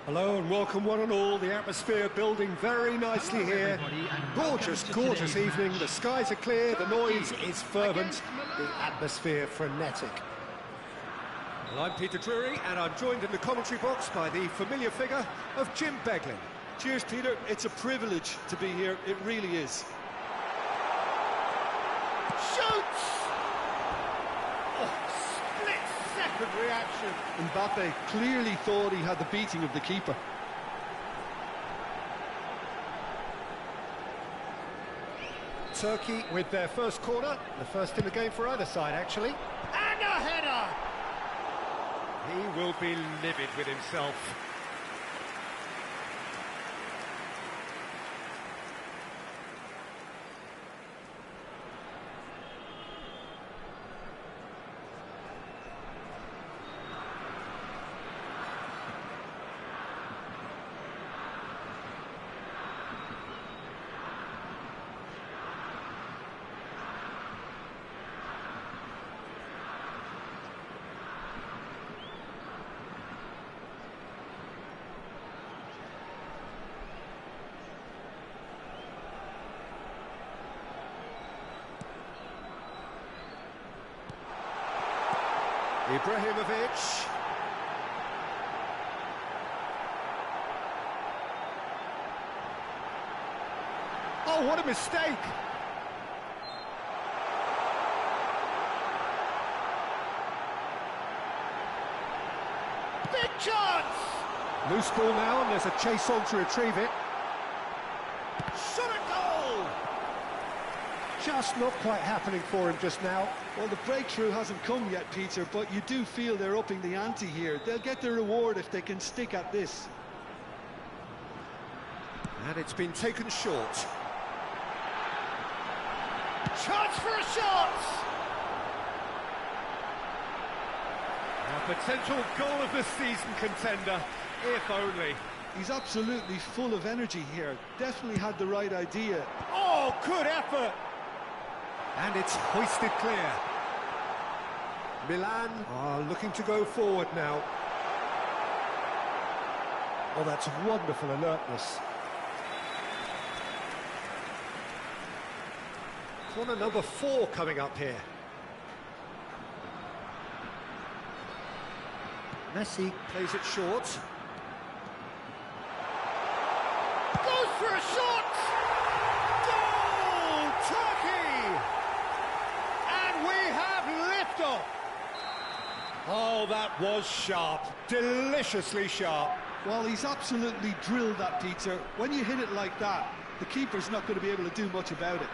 Hello and welcome one and all. The atmosphere building very nicely here. Gorgeous, gorgeous evening. The skies are clear, the noise is fervent, the atmosphere frenetic. Well, I'm Peter Drury and I'm joined in the commentary box by the familiar figure of Jim Beglin. Cheers, Peter. It's a privilege to be here. It really is. Shoots! Split-second reaction. Mbappe clearly thought he had the beating of the keeper. Turkey with their first corner, the first in the game for either side, actually. And a header! He will be livid with himself. Ibrahimovic. Oh, what a mistake! Big chance! Loose ball now, and there's a chase on to retrieve it. Shot a goal! Just not quite happening for him just now. Well, the breakthrough hasn't come yet, Peter, but you do feel they're upping the ante here. They'll get their reward if they can stick at this. And it's been taken short. Chance for a shot! A potential goal of the season contender, if only. He's absolutely full of energy here. Definitely had the right idea. Oh, good effort! And it's hoisted clear. Milan are looking to go forward now. Oh, that's wonderful alertness. Corner number 4 coming up here. Messi plays it short. Goes for a shot! Goal! Turkey! And we have liftoff! Oh, that was sharp. Deliciously sharp. Well, he's absolutely drilled that, Peter. When you hit it like that, the keeper's not going to be able to do much about it.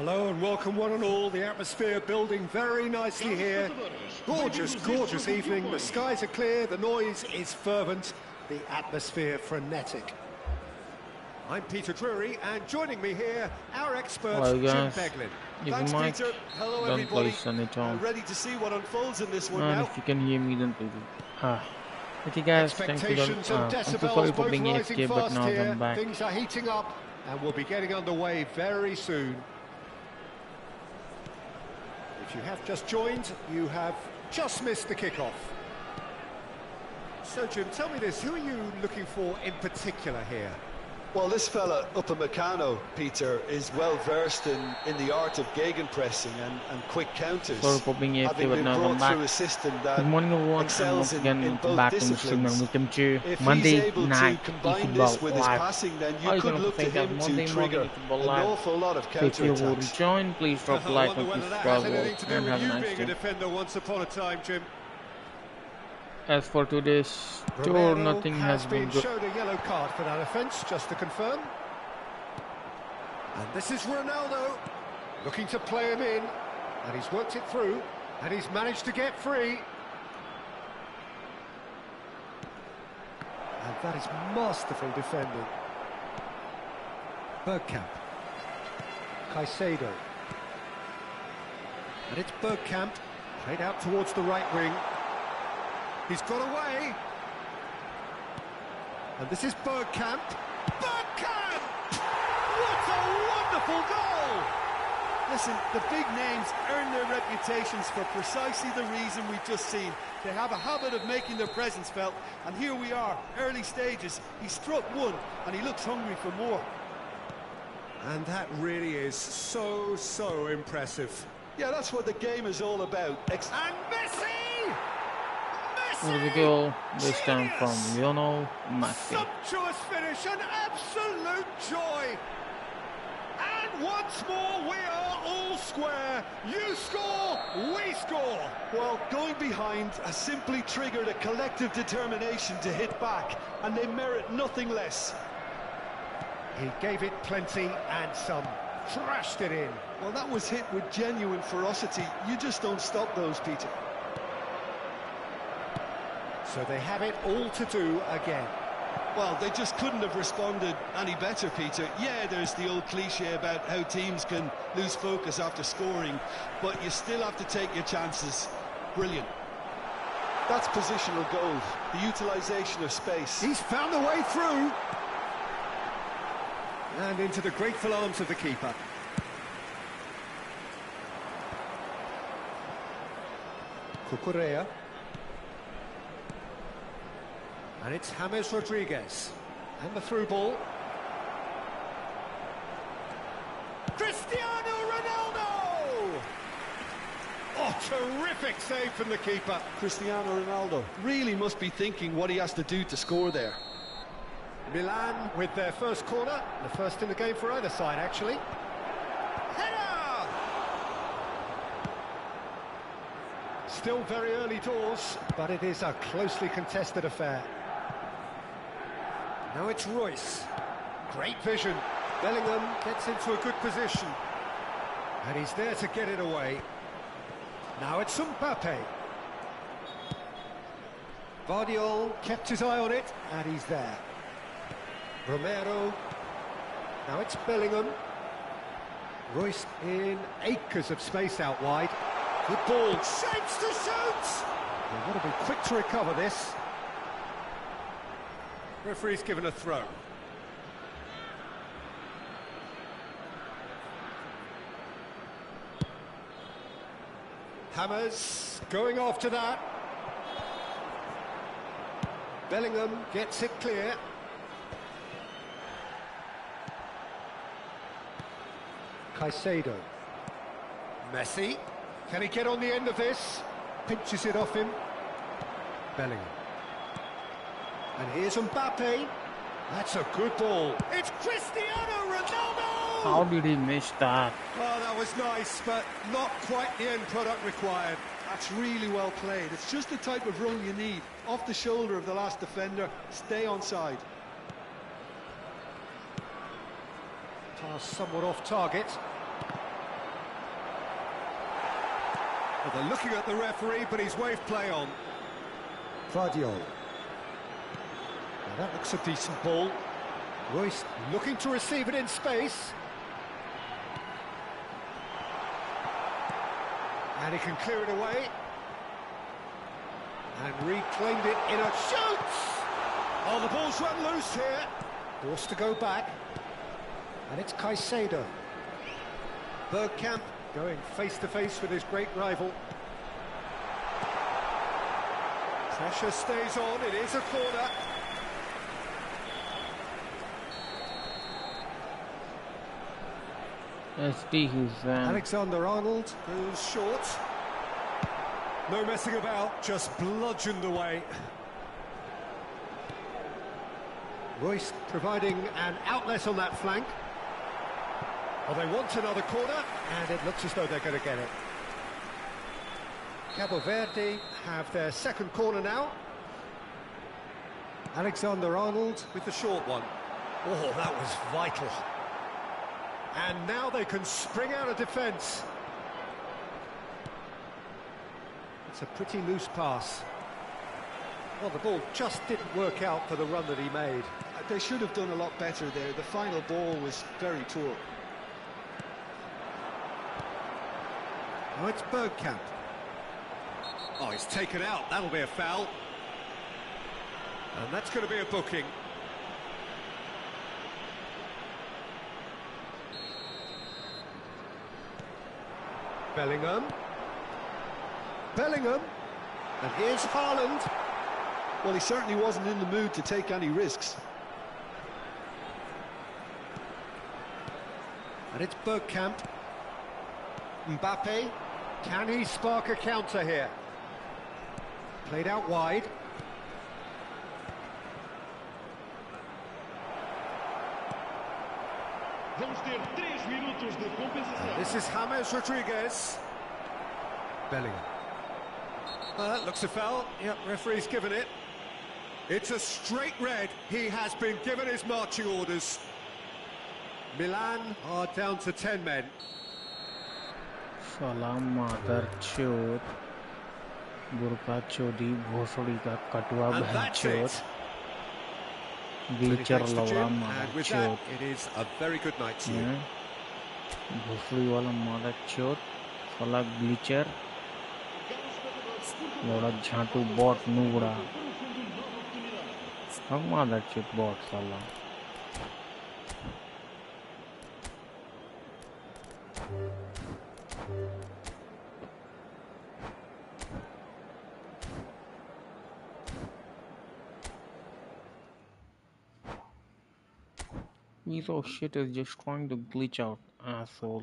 Hello and welcome one and all. The atmosphere building very nicely here. Gorgeous, gorgeous evening. The skies are clear, the noise is fervent, the atmosphere frenetic. I'm Peter Drury, and joining me here, our expert, Jim Beglin. Thanks, Peter. Hello, everybody. Ready to see what unfolds in this one now. If you can hear me, then please. Okay, guys, thanks for I'm so sorry for being AFK, but now I'm back. Things are heating up, and we'll be getting underway very soon. If you have just joined, you have just missed the kickoff. So, Jim, tell me this, who are you looking for in particular here? Well, this fella up in Meccano, Peter, is well versed in the art of gegenpressing and quick counters. Sorry for being AFK, but now I'm back. Good morning, everyone, and once again back on the stream, and welcome to Monday Night eFootball Live. Then you could look to him to trigger an awful lot of counterattacks. If you will rejoin, please drop a like and subscribe, and have a nice day. Defender once upon a time, Jim. As for today's tour, nothing has been good. Showed a yellow card for that offence, just to confirm. And this is Ronaldo, looking to play him in, and he's worked it through, and he's managed to get free. And that is masterful defending. Bergkamp. Caicedo. And it's Bergkamp, played out towards the right wing. He's got away. And this is Bergkamp. Bergkamp! What a wonderful goal! Listen, the big names earn their reputations for precisely the reason we've just seen. They have a habit of making their presence felt, and here we are, early stages. He struck one, and he looks hungry for more. And that really is so impressive. Yeah, that's what the game is all about. And Messi! With the goal, this time from Lionel Messi. Sumptuous finish, an absolute joy. And once more, we are all square. You score, we score. Well, going behind has simply triggered a collective determination to hit back, and they merit nothing less. He gave it plenty and some. Trashed it in. Well, that was hit with genuine ferocity. You just don't stop those, Peter. So they have it all to do again. Well, they just couldn't have responded any better, Peter. Yeah, there's the old cliche about how teams can lose focus after scoring, but you still have to take your chances. Brilliant. That's positional goal, the utilisation of space. He's found a way through. And into the grateful arms of the keeper. Cucurella. And it's James Rodriguez. And the through ball. Cristiano Ronaldo! Oh, terrific save from the keeper. Cristiano Ronaldo really must be thinking what he has to do to score there. Milan with their first corner. The first in the game for either side, actually. Header! Still very early doors, but it is a closely contested affair. Now it's Royce. Great vision. Bellingham gets into a good position. And he's there to get it away. Now it's Mbappe. Vardiol kept his eye on it, and he's there. Romero. Now it's Bellingham. Royce in acres of space out wide. Good ball. Shapes to shoot! They've got to be quick to recover this. Referee's given a throw. Hammers going after that. Bellingham gets it clear. Caicedo. Messi. Can he get on the end of this? Pinches it off him. Bellingham. And here's Mbappe. That's a good ball. It's Cristiano Ronaldo! How did he miss that? Oh, that was nice, but not quite the end product required. That's really well played. It's just the type of run you need. Off the shoulder of the last defender, stay onside. Pass somewhat off target. Well, they're looking at the referee, but he's waved play on. Pazjor. Now that looks a decent ball. Royce looking to receive it in space. And he can clear it away. And reclaimed it in a shoot! Oh, the ball's run loose here. Forced to go back. And it's Caicedo. Bergkamp going face-to-face with his great rival. Pressure stays on, it is a corner. SD Hussain. Alexander-Arnold goes short. No messing about, just bludgeoned away. Royce providing an outlet on that flank. Oh, they want another corner, and it looks as though they're going to get it. Cabo Verde have their second corner now. Alexander-Arnold with the short one. Oh, that was vital. And now they can spring out of defence. It's a pretty loose pass. Well, the ball just didn't work out for the run that he made. They should have done a lot better there. The final ball was very poor. Now it's Bergkamp. Oh, he's taken out. That'll be a foul. And that's going to be a booking. Bellingham. And here's Haaland. Well, he certainly wasn't in the mood to take any risks. And it's Bergkamp. Mbappe. Can he spark a counter here? Played out wide. Vamos ter 3 minutos de compensação. This is James Rodriguez. Bellingham. That looks a foul. Yep, referee's given it. It's a straight red. He has been given his marching orders. Milan are down to 10 men. Salam mother chod. Burqa chodi bhosodi ka katwa bhai chod. Bleacher lawla mother and with chod. that, it is a very good night to you. Bhosodi wala mother chod. Salah bleacher. Lawla jhantu bot nugura. Hang mother chod bot salah. Piece of shit is just trying to glitch out, asshole.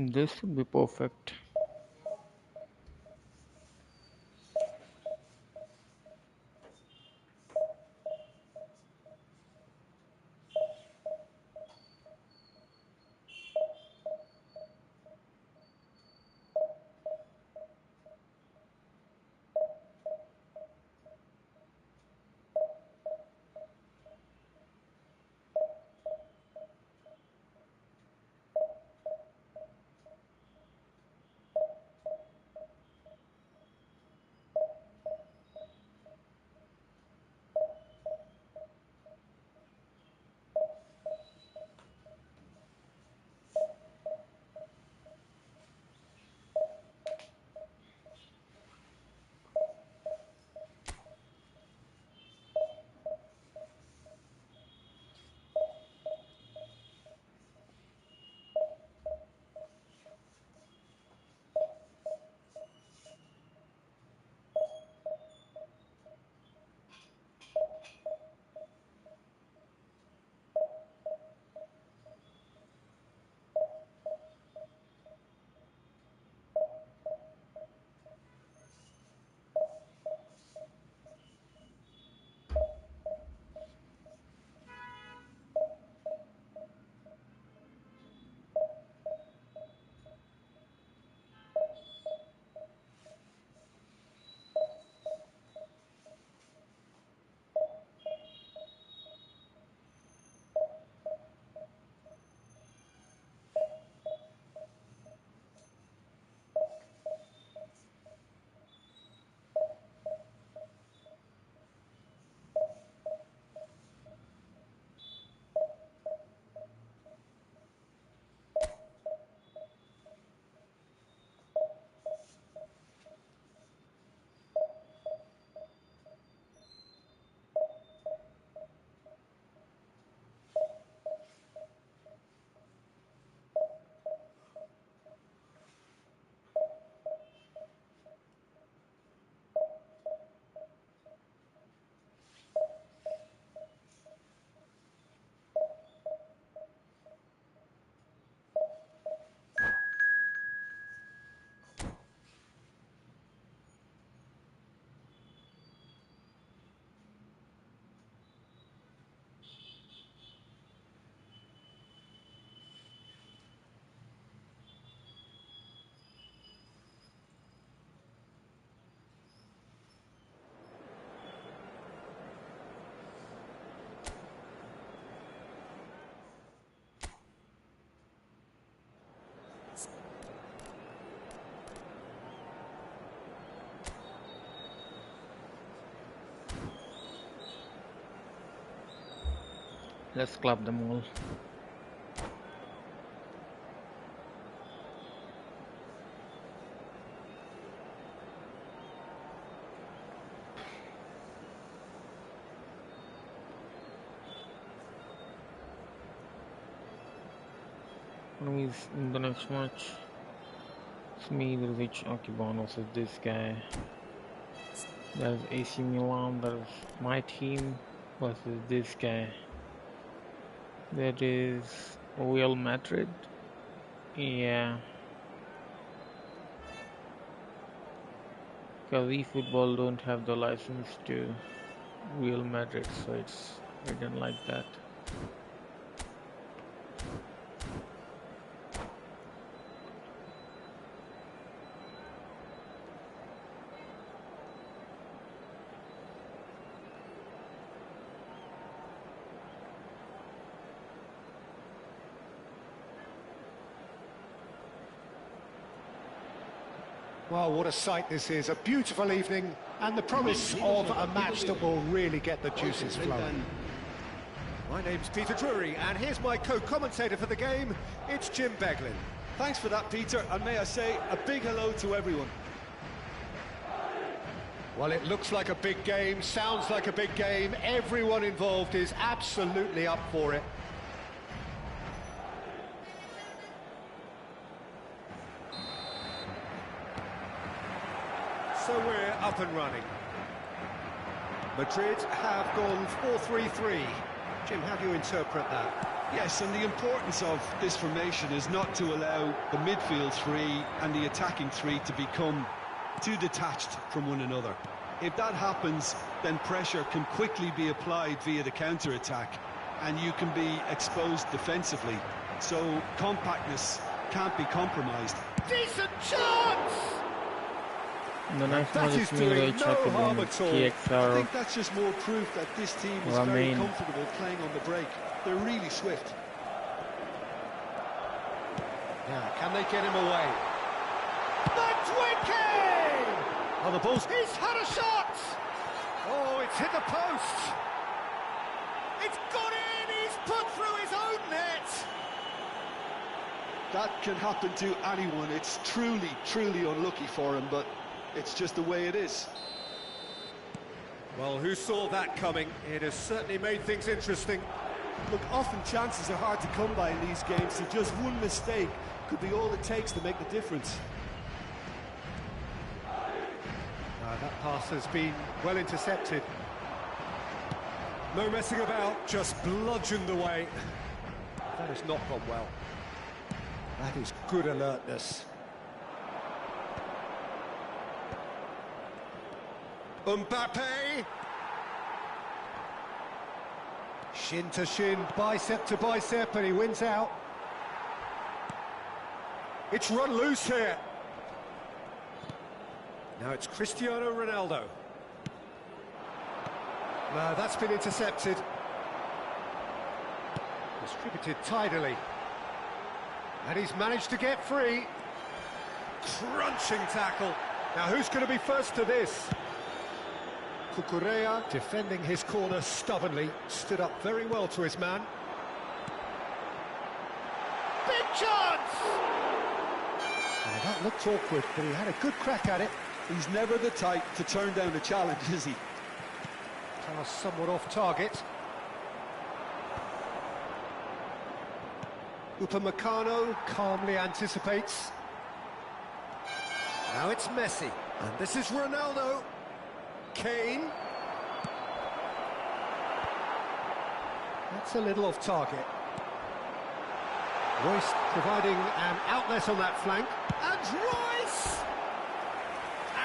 This would be perfect. Let's club them all. Anyways, in the next match, it's me, there's HRKBOND versus this guy. There's AC Milan, there's my team versus this guy. That is Real Madrid. Yeah. Because eFootball don't have the license to Real Madrid, so it's written like that. Well, what a sight this is. A beautiful evening and the promise of a match that will really get the juices flowing. My name's Peter Drury, and here's my co-commentator for the game. It's Jim Beglin. Thanks for that, Peter, and may I say a big hello to everyone. Well, it looks like a big game, sounds like a big game. Everyone involved is absolutely up for it. So we're up and running. Madrid have gone 4-3-3. Jim, how do you interpret that? Yes, and the importance of this formation is not to allow the midfield three and the attacking three to become too detached from one another. If that happens, then pressure can quickly be applied via the counter-attack, and you can be exposed defensively. So compactness can't be compromised. Decent chance! The next one is harm at all. I think that's just more proof that this team is very comfortable playing on the break. They're really swift. Now, can they get him away? Matwicki! Oh, the ball's... He's had a shot! Oh, it's hit the post! It's got in! He's put through his own net! That can happen to anyone. It's truly, truly unlucky for him, but it's just the way it is. Well, who saw that coming? It has certainly made things interesting. Look, often chances are hard to come by in these games, so just one mistake could be all it takes to make the difference. That pass has been well intercepted. No messing about, just bludgeoned away. That has not gone well. That is good alertness. Mbappe! Shin to shin, bicep to bicep, and he wins out. It's run loose here. Now it's Cristiano Ronaldo. No, that's been intercepted. Distributed tidily. And he's managed to get free. Crunching tackle. Now who's going to be first to this? Cucurella, defending his corner stubbornly, stood up very well to his man. Big chance! Oh, that looked awkward, but he had a good crack at it. He's never the type to turn down a challenge, is he? Pass somewhat off target. Upamecano calmly anticipates. Now it's Messi, and this is Ronaldo. Kane. That's a little off target. Royce providing an outlet on that flank. And Royce!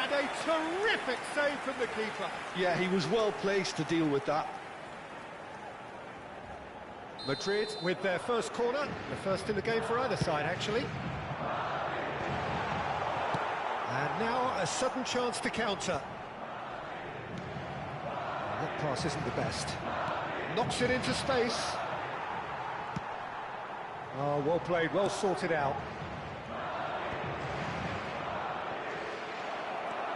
And a terrific save from the keeper. Yeah, he was well placed to deal with that. Madrid with their first corner, the first in the game for either side, actually. And now a sudden chance to counter. That pass isn't the best. Knocks it into space. Oh, well played, well sorted out.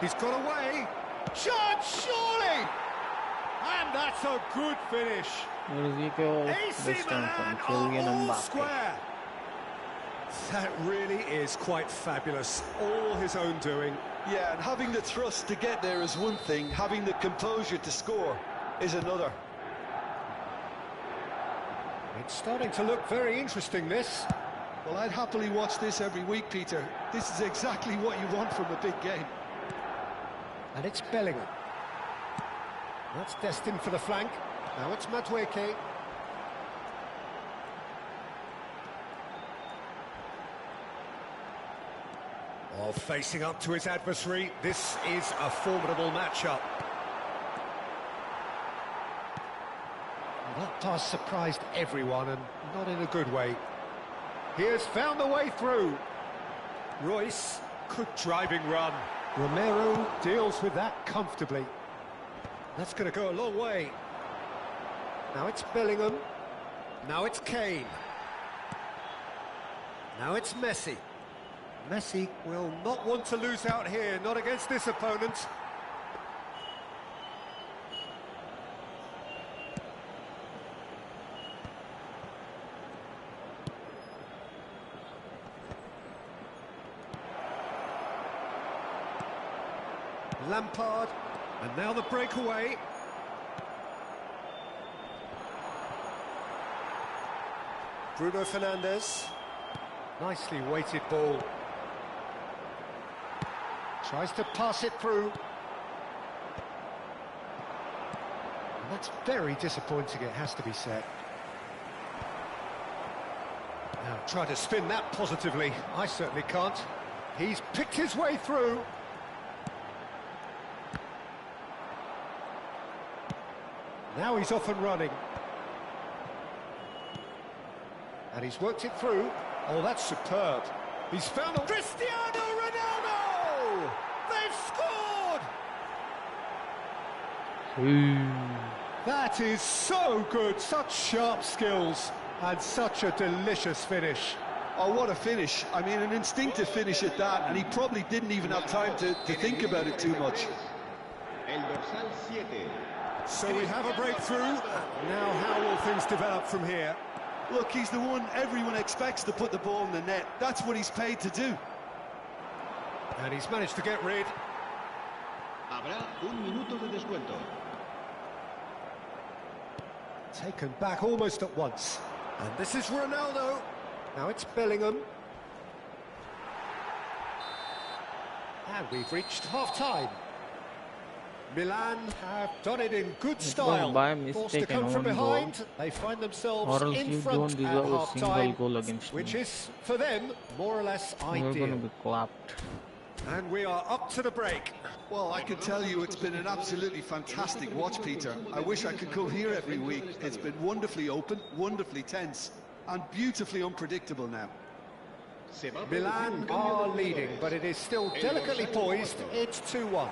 He's got away. Chance, surely! And that's a good finish. Where does he go this time from? Kylian Mbappe. Square. That really is quite fabulous. All his own doing. Yeah, and having the thrust to get there is one thing, having the composure to score is another. It's starting to look very interesting, this. Well, I'd happily watch this every week, Peter. This is exactly what you want from a big game. And it's Bellingham. That's destined for the flank. Now it's Madueke. Oh, facing up to his adversary. This is a formidable matchup. Well, that pass surprised everyone, and not in a good way. He has found the way through. Royce, good driving run. Romero deals with that comfortably. That's going to go a long way. Now it's Bellingham. Now it's Kane. Now it's Messi. Messi will not want to lose out here, not against this opponent. Lampard, and now the breakaway. Bruno Fernandes. Nicely weighted ball. Tries to pass it through. And that's very disappointing, it has to be said. Now, try to spin that positively. I certainly can't. He's picked his way through. Now he's off and running. And he's worked it through. Oh, that's superb. He's found a... Cristiano Ronaldo! They've scored! That is so good. Such sharp skills and such a delicious finish. Oh, what a finish. I mean, an instinctive finish at that, and he probably didn't even have time to think about it too much. So we have a breakthrough. Now how will things develop from here? Look, he's the one everyone expects to put the ball in the net. That's what he's paid to do. And he's managed to get rid. Habrá un minuto de descuento. Taken back almost at once. And this is Ronaldo. Now it's Bellingham. And we've reached half-time. Milan have done it in good style. Forced to come from behind, they find themselves in front at half-time, which is, for them, more or less ideal. We're going to be clapped. And we are up to the break. Well, I can tell you it's been an absolutely fantastic watch, Peter. I wish I could come here every week. It's been wonderfully open, wonderfully tense, and beautifully unpredictable now. Milan are leading, but it is still delicately poised. It's 2-1.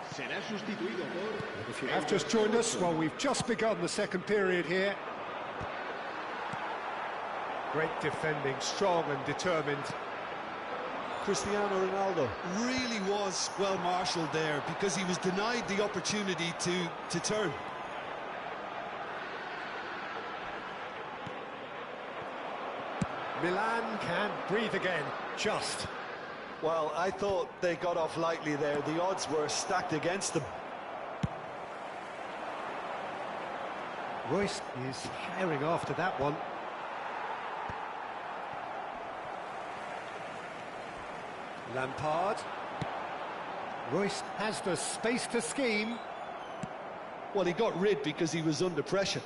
If you have just joined us, well, we've just begun the second period here. Great defending, strong and determined. Cristiano Ronaldo really was well marshalled there because he was denied the opportunity to turn. Milan can breathe again, just. Well, I thought they got off lightly there. The odds were stacked against them. Royce is firing after that one. Lampard. Royce has the space to scheme. Well, he got rid because he was under pressure.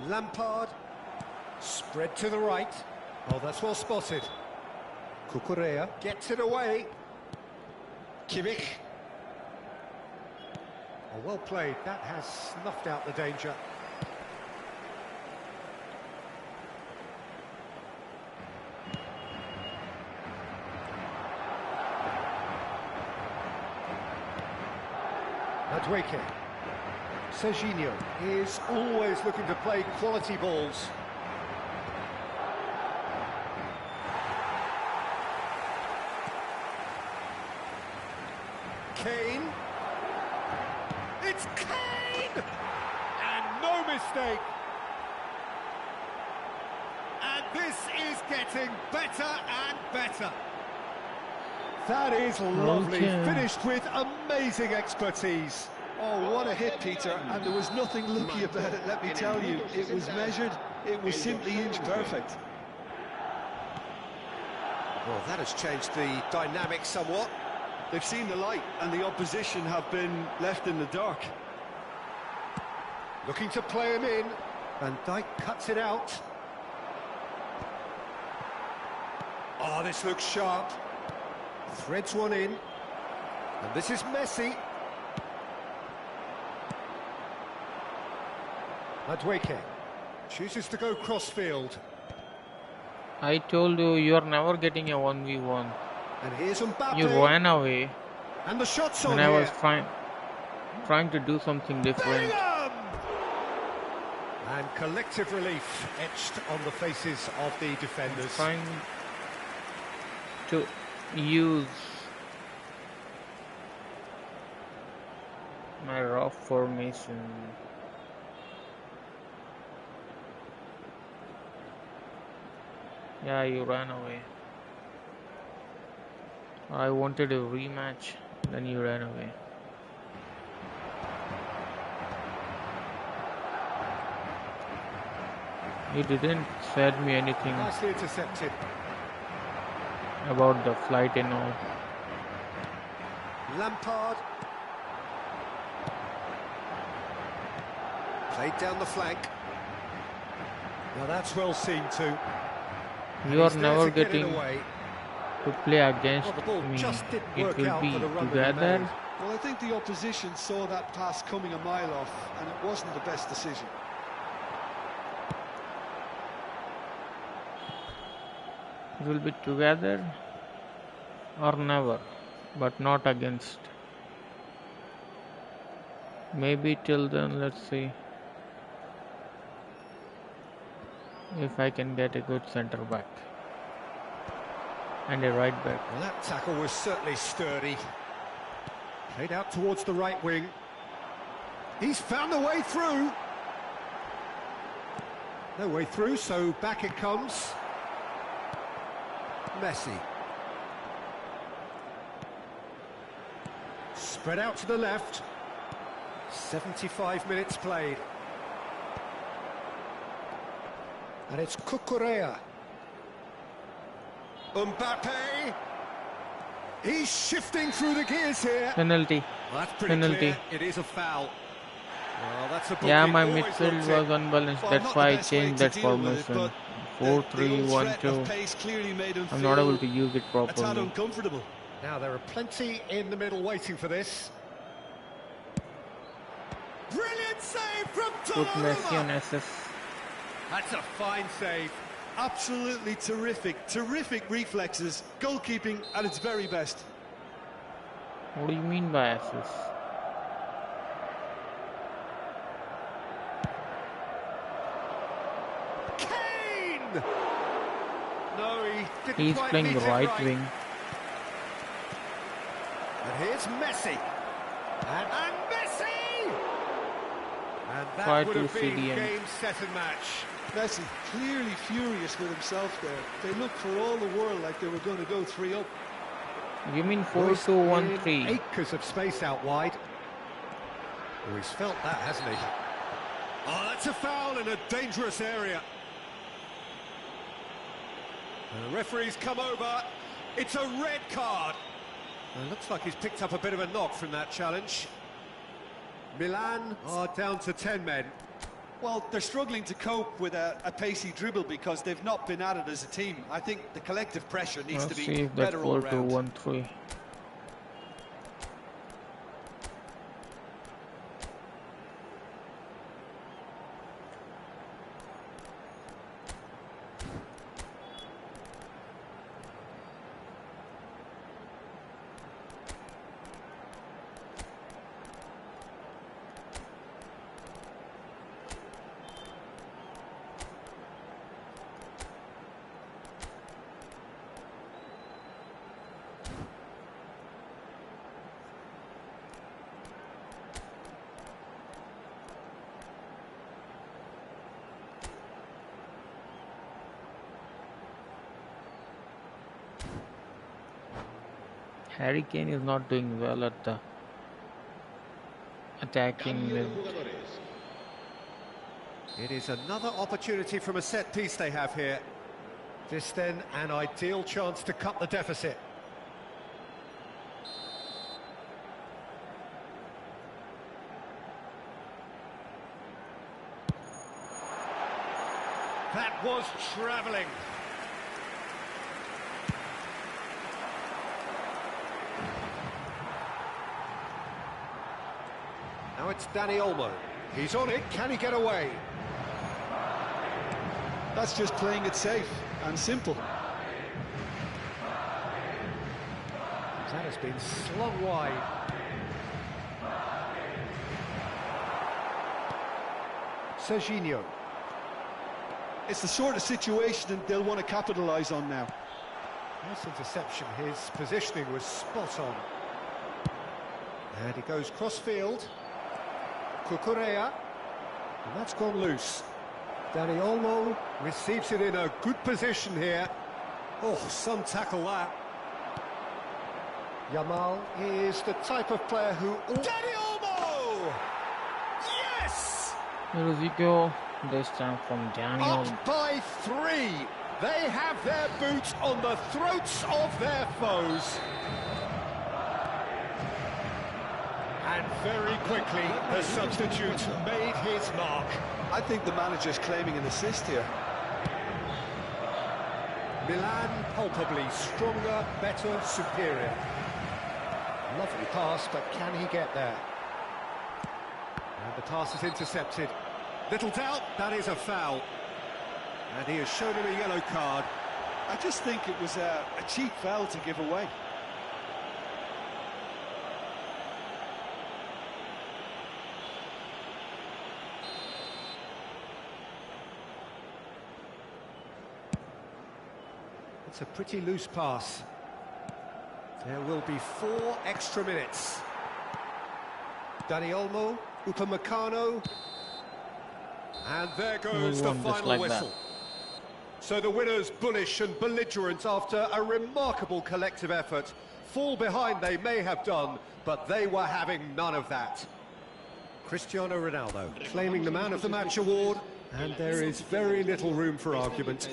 Lampard. Spread to the right. Oh, that's well spotted. Cucurella gets it away. Kimmich. Oh, well played. That has snuffed out the danger. Madueke. Serginho is always looking to play quality balls. Kane. It's Kane! And no mistake. And this is getting better and better. That is lovely, finished with amazing expertise. Oh, what a hit, Peter, and there was nothing lucky about it, let me tell you. It was measured, it was simply inch perfect. Well, that has changed the dynamic somewhat. They've seen the light, and the opposition have been left in the dark. Looking to play him in. Van Dijk cuts it out. Oh, this looks sharp. Threads one in. And this is Messi. Madueke chooses to go crossfield. I told you, you're never getting a 1v1. And here's Mbappe. You ran away. And the shot's on when here. I was trying to do something different. Bellingham! And collective relief etched on the faces of the defenders. Trying to use my rough formation. Yeah, you ran away. I wanted a rematch, then you ran away. You didn't said me anything Nicely intercepted. about the flight and all. Lampard. Played down the flank. Now that's well seen too. You are never getting to play against me. It will be together. Well, I think the opposition saw that pass coming a mile off, and it wasn't the best decision. It will be together or never, but not against. Maybe till then, let's see if I can get a good centre back and a right back. Well, that tackle was certainly sturdy. Played out towards the right wing. He's found a way through. No way through, so back it comes. Messi. Spread out to the left. 75 minutes played. And it's Cucurella. Mbappe. He's shifting through the gears here. Penalty. Well, that's pretty clear. It is a foul. Well, that's a yeah, my midfield was unbalanced. That's why I changed that formation. 4-3-1-2. I'm not able to use it properly. Uncomfortable. Now there are plenty in the middle waiting for this. Brilliant save from Put Messi on SS. That's a fine save. Absolutely terrific. Terrific reflexes. Goalkeeping at its very best. What do you mean by SS? Kane! No, he didn't. He's playing the right wing. And here's Messi. And Messi! And that would have been game, set and match. Messi clearly furious with himself there. They looked for all the world like they were going to go 3-up. You mean 4-2-1-3? Acres of space out wide. Oh, he's felt that, hasn't he? Oh, that's a foul in a dangerous area. And the referee's come over. It's a red card. It looks like he's picked up a bit of a knock from that challenge. Milan are down to 10 men. Well, they're struggling to cope with a pacey dribble because they've not been at it as a team. I think the collective pressure needs to be better all round. 4-2-1-3. Harry Kane is not doing well at the attacking mid. It is another opportunity from a set piece they have here. This then an ideal chance to cut the deficit. That was travelling. Now it's Dani Olmo. He's on it. Can he get away? That's just playing it safe and simple. That has been slung wide. Serginho. It's the sort of situation that they'll want to capitalise on now. Nice interception. His positioning was spot on. And he goes cross-field. Cucurella, and that's gone loose. Dani Olmo receives it in a good position here. Oh, some tackle that. Yamal is the type of player who... Dani Olmo! Yes! Here we go. This time from Dani Olmo. Up by 3. They have their boots on the throats of their foes. And very quickly, the substitute made his mark. I think the manager's claiming an assist here. Milan palpably stronger, better, superior. Lovely pass, but can he get there? And the pass is intercepted. Little doubt, that is a foul. And he has shown him a yellow card. I just think it was a cheap foul to give away. It's a pretty loose pass. There will be 4 extra minutes. Dani Olmo, Upamecano. And there goes the final whistle. So the winners, bullish and belligerent after a remarkable collective effort. Fall behind they may have done, but they were having none of that. Cristiano Ronaldo claiming the Man of the Match award, and there is very little room for argument.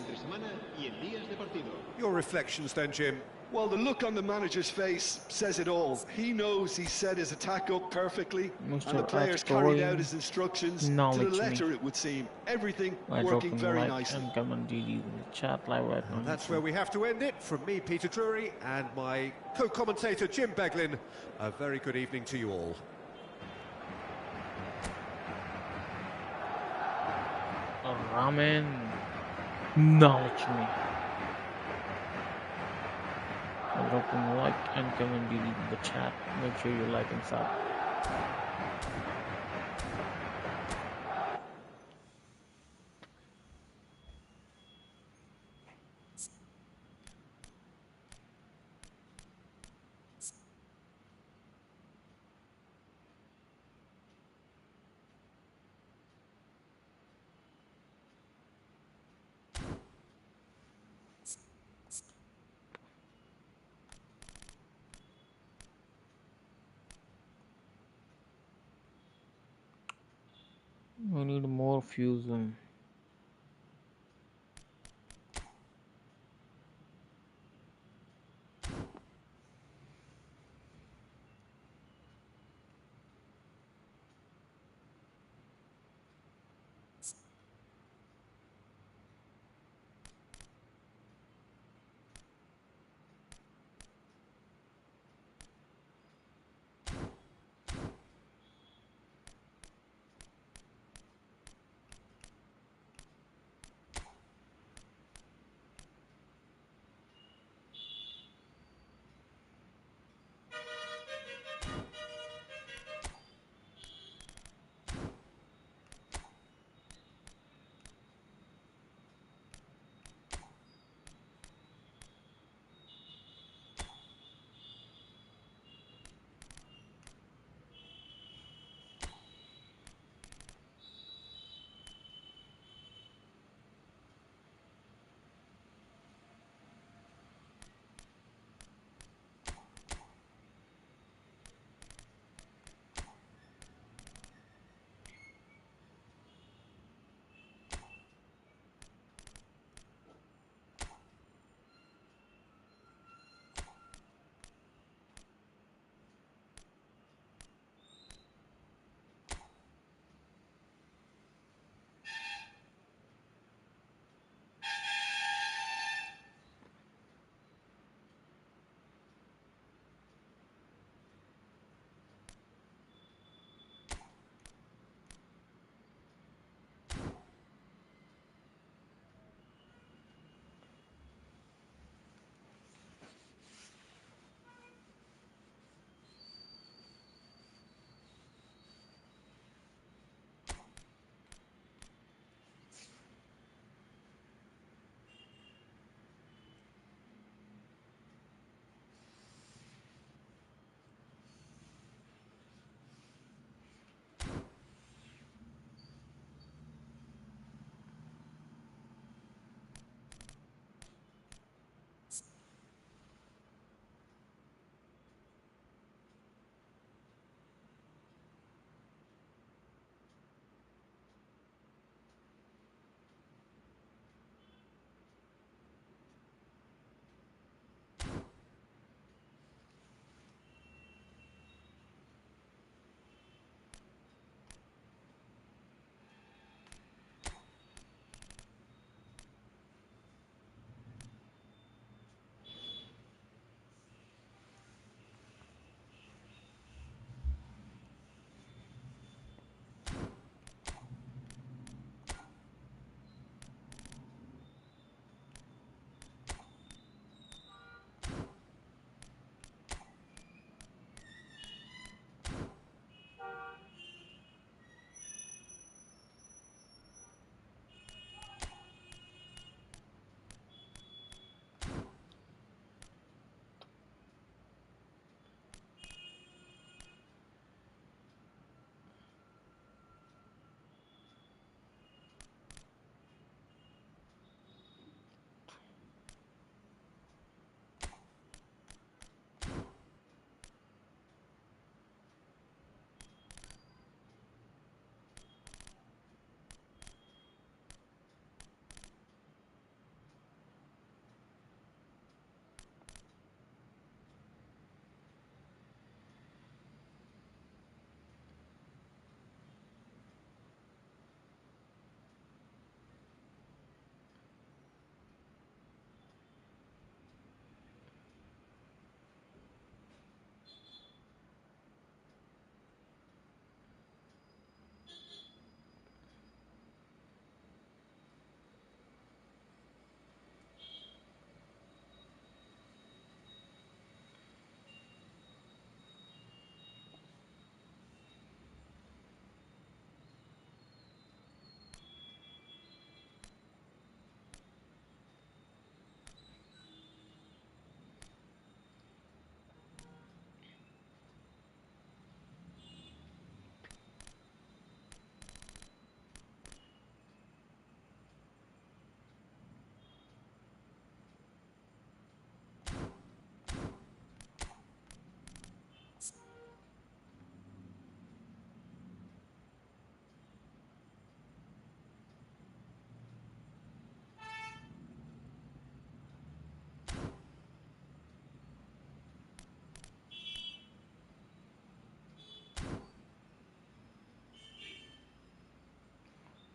Your reflections then, Jim? Well, the look on the manager's face says it all. He knows he set his attack up perfectly, and the players carried out his instructions to the letter, it would seem. Everything working very nicely. And come and do in the chat live right now. That's where we have to end it. From me, Peter Drury, and my co-commentator, Jim Beglin, a very good evening to you all. Ramen, acknowledge me. Drop a like and comment in the chat. Make sure you like and sub. We need more fusion.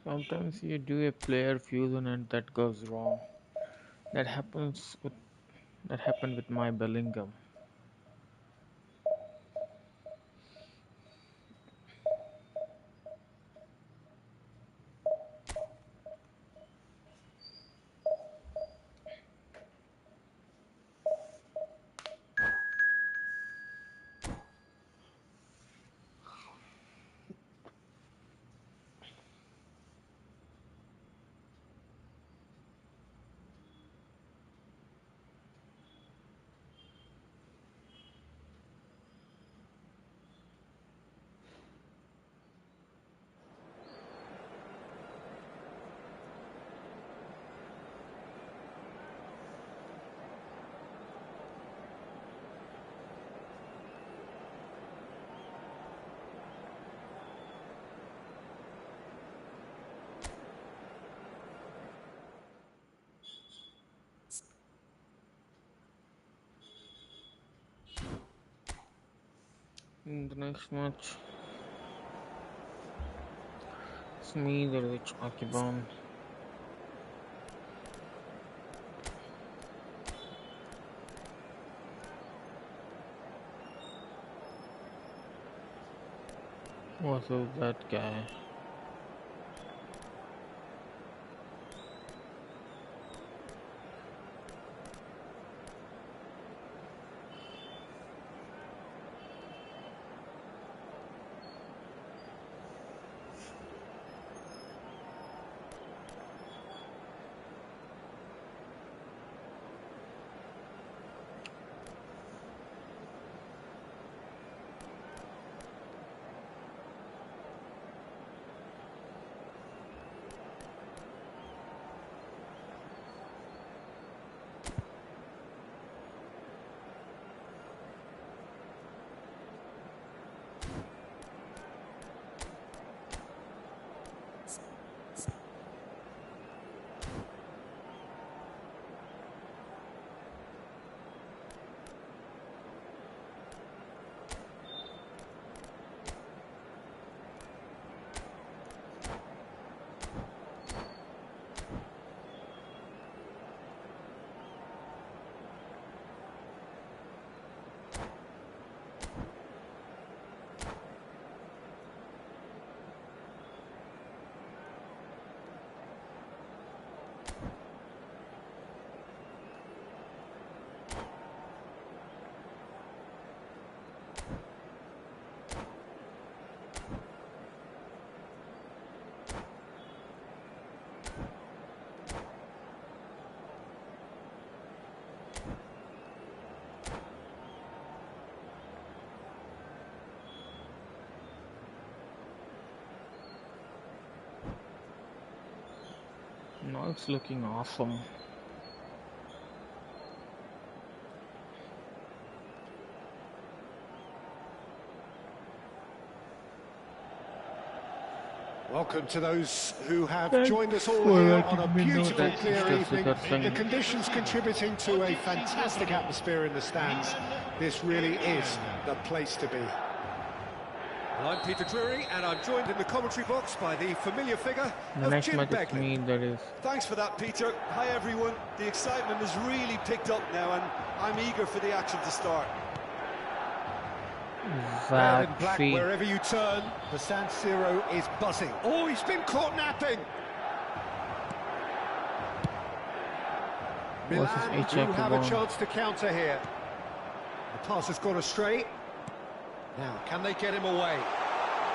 Sometimes you do a player fusion and that goes wrong. That happened with my Bellingham. In the next match, it's me, the HRKBOND. Versus that guy. Now it's looking awesome. Welcome to those who have joined us all here on a beautiful, clear evening. The conditions contributing to a fantastic atmosphere in the stands. This really is the place to be. Well, I'm Peter Drury, and I'm joined in the commentary box by the familiar figure of Jim Begley. That is. Thanks for that, Peter. Hi, everyone. The excitement has really picked up now, and I'm eager for the action to start. Red and black wherever you turn, the San Siro is buzzing. Oh, he's been caught napping. Milan do have a chance to counter here. The pass has gone astray. Now, can they get him away?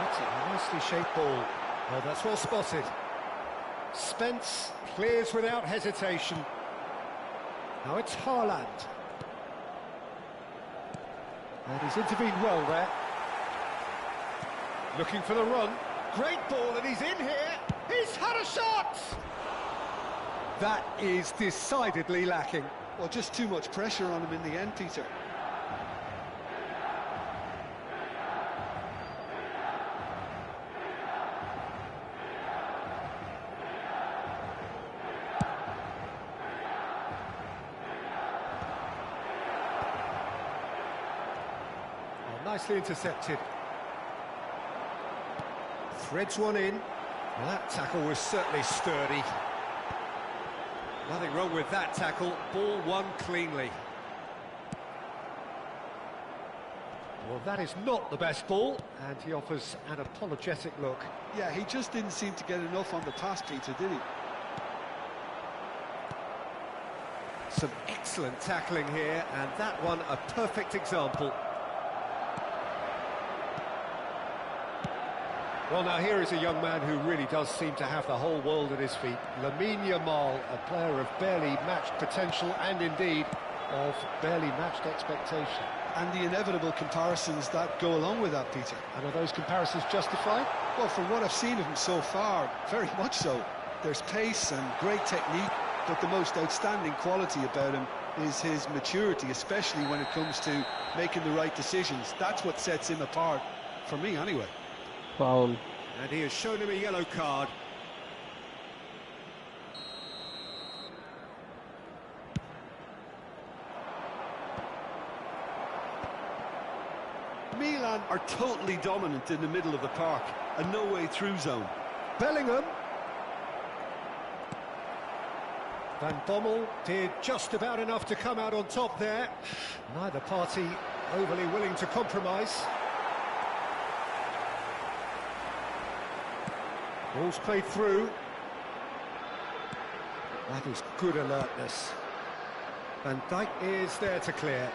That's a nicely shaped ball. Oh, that's well spotted. Spence clears without hesitation. Now it's Haaland. And he's intervened well there. Looking for the run. Great ball, and he's in here. He's had a shot! That is decidedly lacking. Well, just too much pressure on him in the end, Peter. Nicely intercepted. Threads one in. Well, that tackle was certainly sturdy. Nothing wrong with that tackle. Ball won cleanly. Well, that is not the best ball, and he offers an apologetic look. Yeah, he just didn't seem to get enough on the pass, Peter, did he? Some excellent tackling here, and that one a perfect example. Well, now here is a young man who really does seem to have the whole world at his feet. Lamine Yamal, a player of barely matched potential and indeed of barely matched expectation. And the inevitable comparisons that go along with that, Peter. And are those comparisons justified? Well, from what I've seen of him so far, very much so. There's pace and great technique, but the most outstanding quality about him is his maturity, especially when it comes to making the right decisions. That's what sets him apart, for me anyway. Foul. And he has shown him a yellow card. Milan are totally dominant in the middle of the park, a no-way through zone. Bellingham. Van Bommel did just about enough to come out on top there. Neither party overly willing to compromise. Ball's played through. That is good alertness. Van Dijk is there to clear.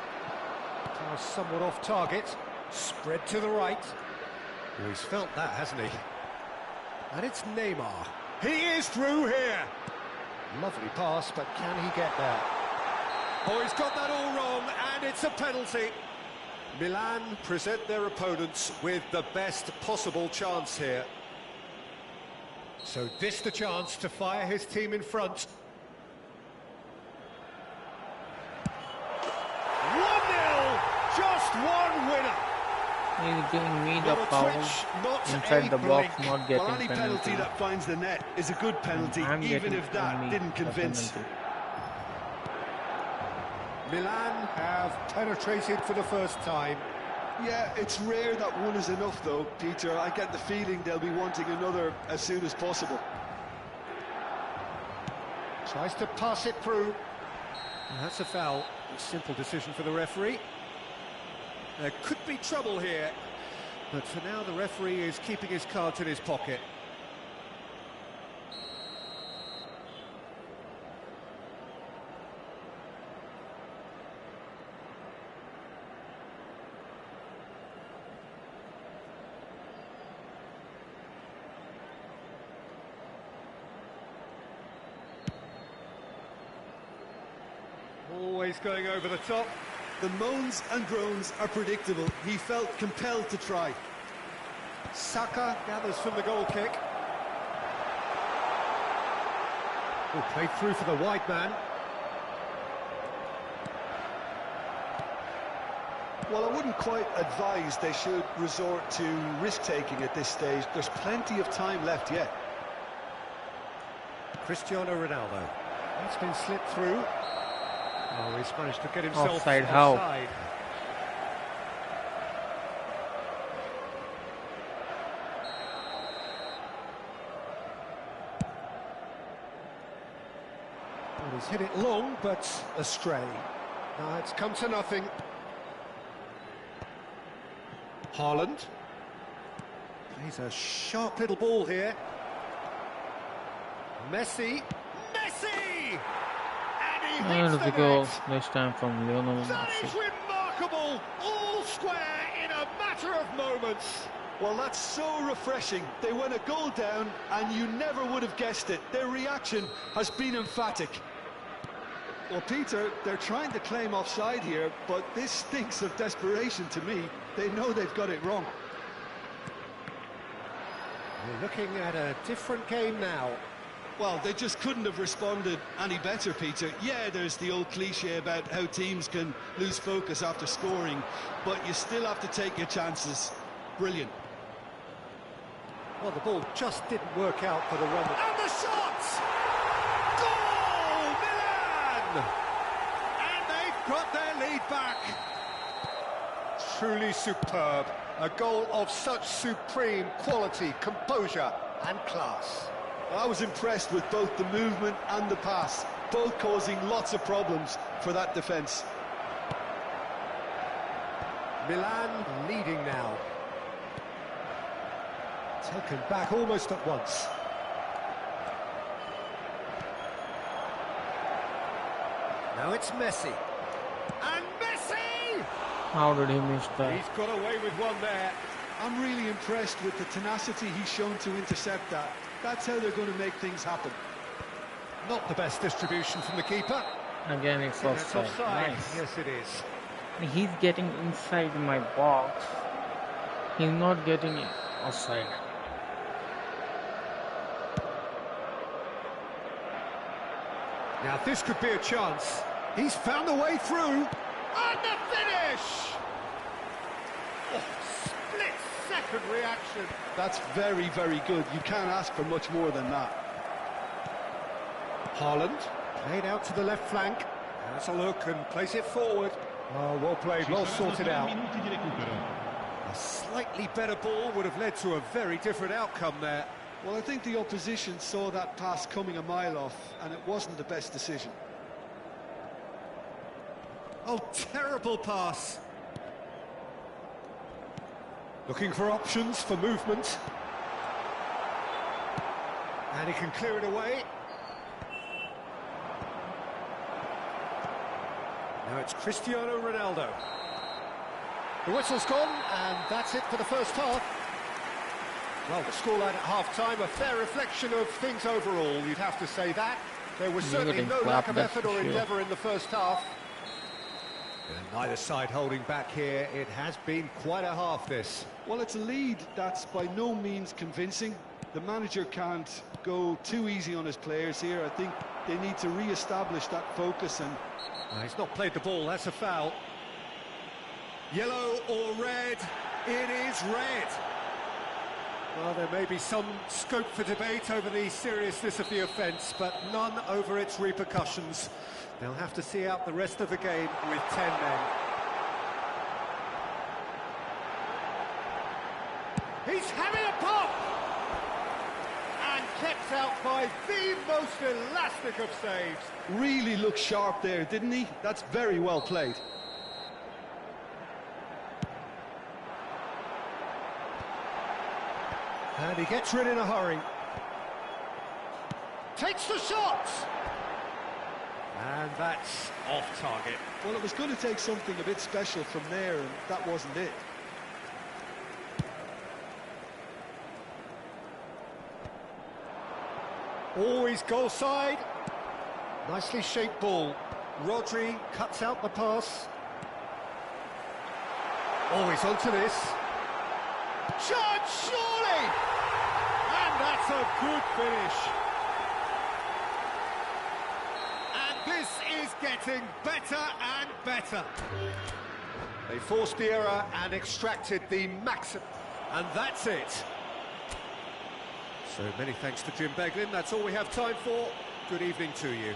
Pass somewhat off target. Spread to the right. Well, he's felt that, hasn't he? And it's Neymar. He is through here. Lovely pass, but can he get there? Oh, he's got that all wrong, and it's a penalty. Milan present their opponents with the best possible chance here. So this the chance to fire his team in front. 1-0, just one winner. He's giving me the foul inside the box, not getting any penalty that finds the net is a good penalty, even if that didn't convince. Milan have penetrated for the first time. Yeah, it's rare that one is enough though, Peter. I get the feeling they'll be wanting another as soon as possible. Tries to pass it through. And that's a foul. A simple decision for the referee. There could be trouble here, but for now the referee is keeping his cards in his pocket. Always going over the top. The moans and groans are predictable. He felt compelled to try. Saka gathers from the goal kick. Oh, played through for the wide man. Well, I wouldn't quite advise they should resort to risk-taking at this stage. There's plenty of time left yet. Cristiano Ronaldo. It's been slipped through. Oh, he's managed to get himself offside. Offside. Well, he's hit it long, but astray. Now it's come to nothing. Haaland. Plays a sharp little ball here. Messi. Messi! And the goal this time from Lionel That Messi. is remarkable! All square in a matter of moments. Well, that's so refreshing. They went a goal down, and you never would have guessed it. Their reaction has been emphatic. Well, Peter, they're trying to claim offside here, but this stinks of desperation to me. They know they've got it wrong. We're looking at a different game now. Well, they just couldn't have responded any better, Peter. Yeah, there's the old cliche about how teams can lose focus after scoring, but you still have to take your chances. Brilliant. Well, the ball just didn't work out for the run. And the shots! Goal, Milan! And they've got their lead back. Truly superb. A goal of such supreme quality, composure and class. I was impressed with both the movement and the pass, both causing lots of problems for that defence. Milan leading now. Taken back almost at once. Now it's Messi. And Messi! How did he miss that? He's got away with one there. I'm really impressed with the tenacity he's shown to intercept that. That's how they're going to make things happen. Not the best distribution from the keeper. Again, it's offside. Nice. Yes, it is. He's getting inside my box. He's not getting offside. Now this could be a chance. He's found a way through. And the finish! Oh, split-second reaction. That's very, very good. You can't ask for much more than that. Haaland, played out to the left flank. Has a look and place it forward. Oh, well played, well sorted out. A slightly better ball would have led to a very different outcome there. Well, I think the opposition saw that pass coming a mile off, and it wasn't the best decision. Oh, terrible pass. Looking for options for movement. And he can clear it away. Now it's Cristiano Ronaldo. The whistle's gone, and that's it for the first half. Well, the scoreline at half-time, a fair reflection of things overall, you'd have to say that. There was certainly no lack of effort or endeavour in the first half. And neither side holding back here. It has been quite a half, this. Well, it's a lead that's by no means convincing. The manager can't go too easy on his players here. I think they need to re-establish that focus. And he's not played the ball, that's a foul. Yellow or red? It is red. Well, there may be some scope for debate over the seriousness of the offence, but none over its repercussions. They'll have to see out the rest of the game with 10 men. He's having a pop! And kept out by the most elastic of saves. Really looked sharp there, didn't he? That's very well played. And he gets rid in a hurry. Takes the shot! And that's off target. Well, it was going to take something a bit special from there, and that wasn't it. Always goal side. Nicely shaped ball. Rodri cuts out the pass. Always onto this. Shot, surely! And that's a good finish. And this is getting better and better. They forced the error and extracted the maximum. And that's it. So many thanks to Jim Beglin. That's all we have time for. Good evening to you.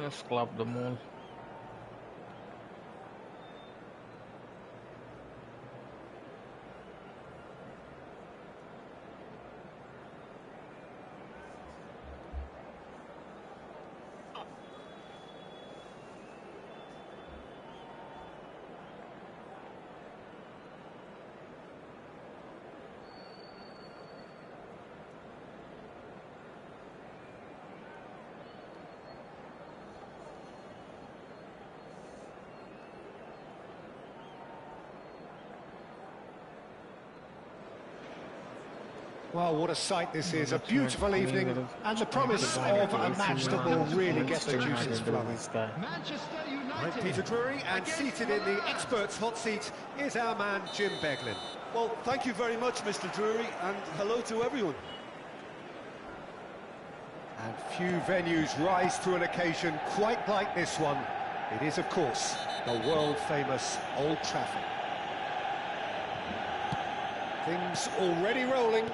Let's club them all. Well, what a sight this is, a beautiful evening, and the promise of a match that will really get the juices flowing. Manchester I'm United. Peter Drury, and seated in the experts' hot seat is our man Jim Beglin. Well, thank you very much, Mr. Drury, and hello to everyone. And few venues rise to an occasion quite like this one. It is, of course, the world-famous Old Trafford. Things already rolling.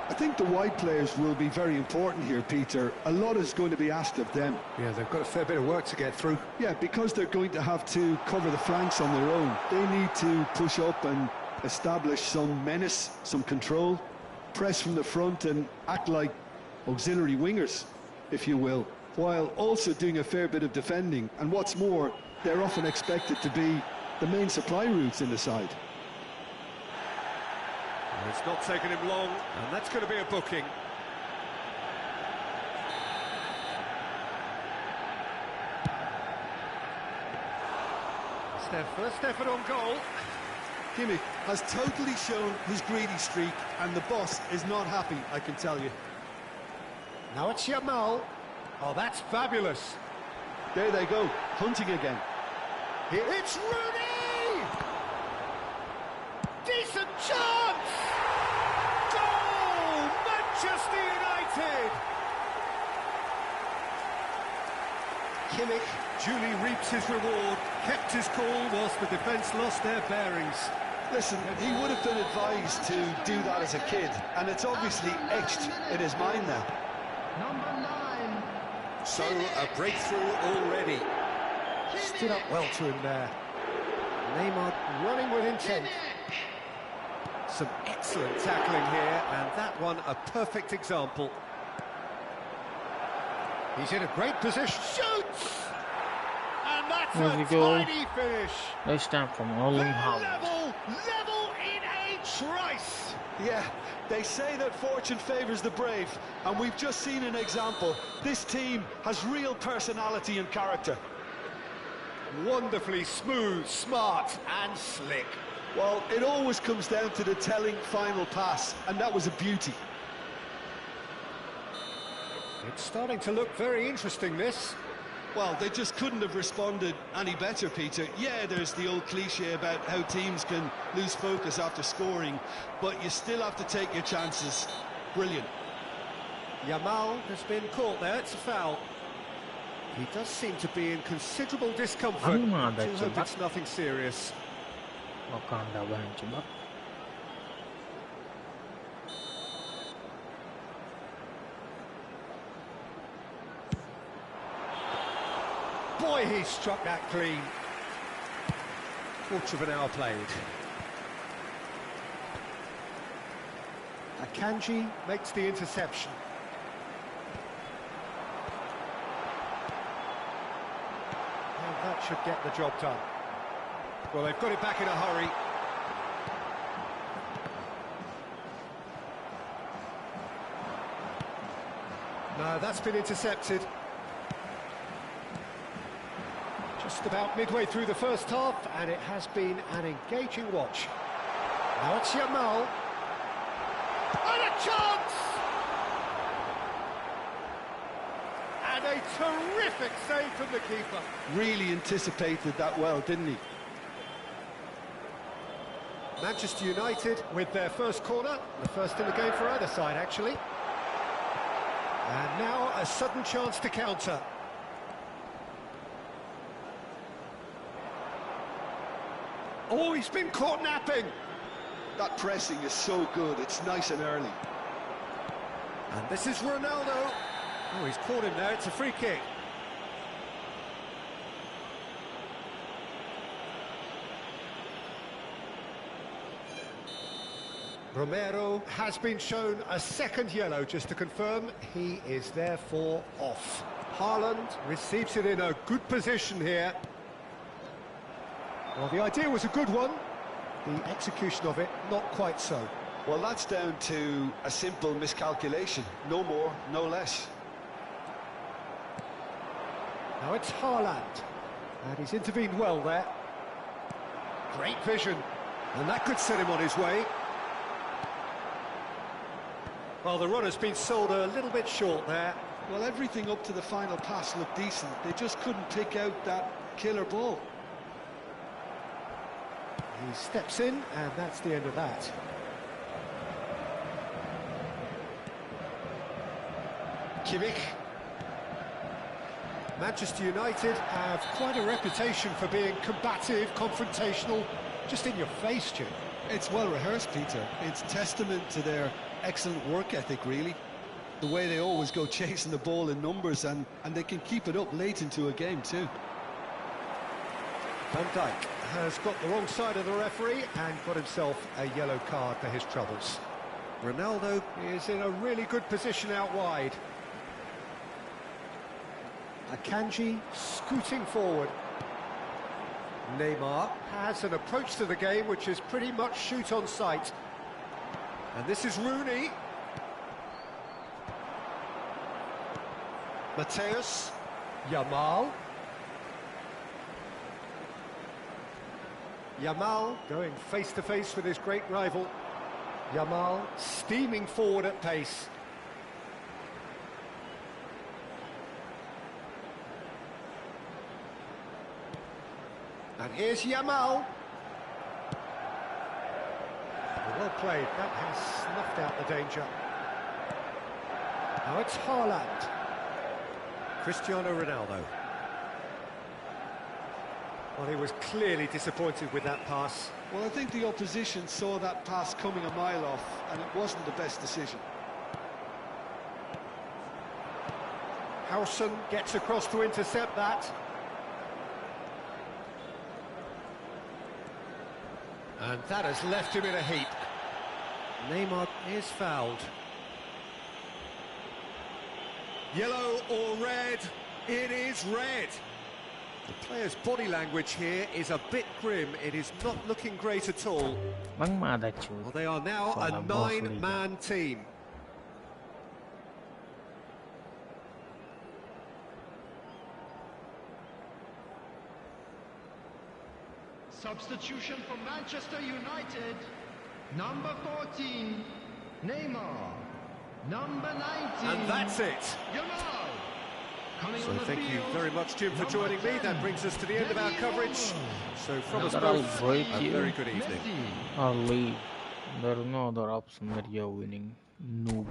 I think the wide players will be very important here, Peter. A lot is going to be asked of them. Yeah, they've got a fair bit of work to get through. Yeah, because they're going to have to cover the flanks on their own. They need to push up and establish some menace, some control, press from the front and act like auxiliary wingers, if you will, while also doing a fair bit of defending. And what's more, they're often expected to be the main supply routes in the side. It's not taken him long, and that's going to be a booking. It's their first effort on goal. Kimmich has totally shown his greedy streak, and the boss is not happy, I can tell you. Now it's Yamal. Oh, that's fabulous. There they go, hunting again. Here it's Rooney! Decent chance! Goal! Manchester United! Kimmich duly reaps his reward, kept his cool whilst the defence lost their bearings. Listen, he would have been advised to do that as a kid, and it's obviously etched in his mind now. Number 9. So, a breakthrough already. Stood up well to him there. Neymar running with intent. Some excellent tackling here, and that one a perfect example. He's in a great position. Shoots! And that's There a we go. tiny finish. Nice time from Erling Haaland. Level in a trice. Yeah, they say that fortune favours the brave, and we've just seen an example. This team has real personality and character. Wonderfully smooth, smart and slick. Well, it always comes down to the telling final pass, and that was a beauty. It's starting to look very interesting, this. Well, they just couldn't have responded any better, Peter. Yeah, there's the old cliche about how teams can lose focus after scoring, but you still have to take your chances. Brilliant. Yamal has been caught there, it's a foul. He does seem to be in considerable discomfort. Ano Do ada hope coba? it's nothing serious. Wakanda banget coba. Boy, he struck that clean. Quarter of an hour played. Akanji makes the interception. And that should get the job done. Well, they've got it back in a hurry. No, that's been intercepted. Just about midway through the first half, and it has been an engaging watch. Now it's Yamal. And a chance! And a terrific save from the keeper. Really anticipated that well, didn't he? Manchester United with their first corner, the first in the game for either side, actually. And now a sudden chance to counter. Oh, he's been caught napping. That pressing is so good, it's nice and early. And this is Ronaldo. Oh, he's caught him there, it's a free kick. Romero has been shown a second yellow, just to confirm. He is therefore off. Haaland receives it in a good position here. Well, the idea was a good one. The execution of it, not quite so. Well, that's down to a simple miscalculation. No more, no less. Now it's Haaland. And he's intervened well there. Great vision. And that could set him on his way. Well, the run has been sold a little bit short there. Well, everything up to the final pass looked decent. They just couldn't pick out that killer ball. He steps in, and that's the end of that. Kimmich. Manchester United have quite a reputation for being combative, confrontational, just in your face, Jim. It's well rehearsed, Peter. It's testament to their excellent work ethic, really. The way they always go chasing the ball in numbers, and they can keep it up late into a game too. Van Dijk has got the wrong side of the referee and got himself a yellow card for his troubles. Ronaldo is in a really good position out wide. Akanji scooting forward. Neymar has an approach to the game which is pretty much shoot on sight. And this is Rooney. Mateus. Yamal. Yamal going face-to-face with his great rival. Yamal steaming forward at pace. And here's Yamal. Well played, that has snuffed out the danger. Now it's Haaland. Cristiano Ronaldo. Well, he was clearly disappointed with that pass. Well, I think the opposition saw that pass coming a mile off, and it wasn't the best decision. Howson gets across to intercept that. And that has left him in a heap. Neymar is fouled. Yellow or red? It is red. The player's body language here is a bit grim. It is not looking great at all. Well, they are now a 9-man team. Substitution for Manchester United. Number 14, Neymar. Number 19. And that's it. Yamal. So thank you very much, Jim, for joining me. That brings us to the end of our coverage. So from us both, a very good evening. Or leave. There is no other option that you're winning. Noob.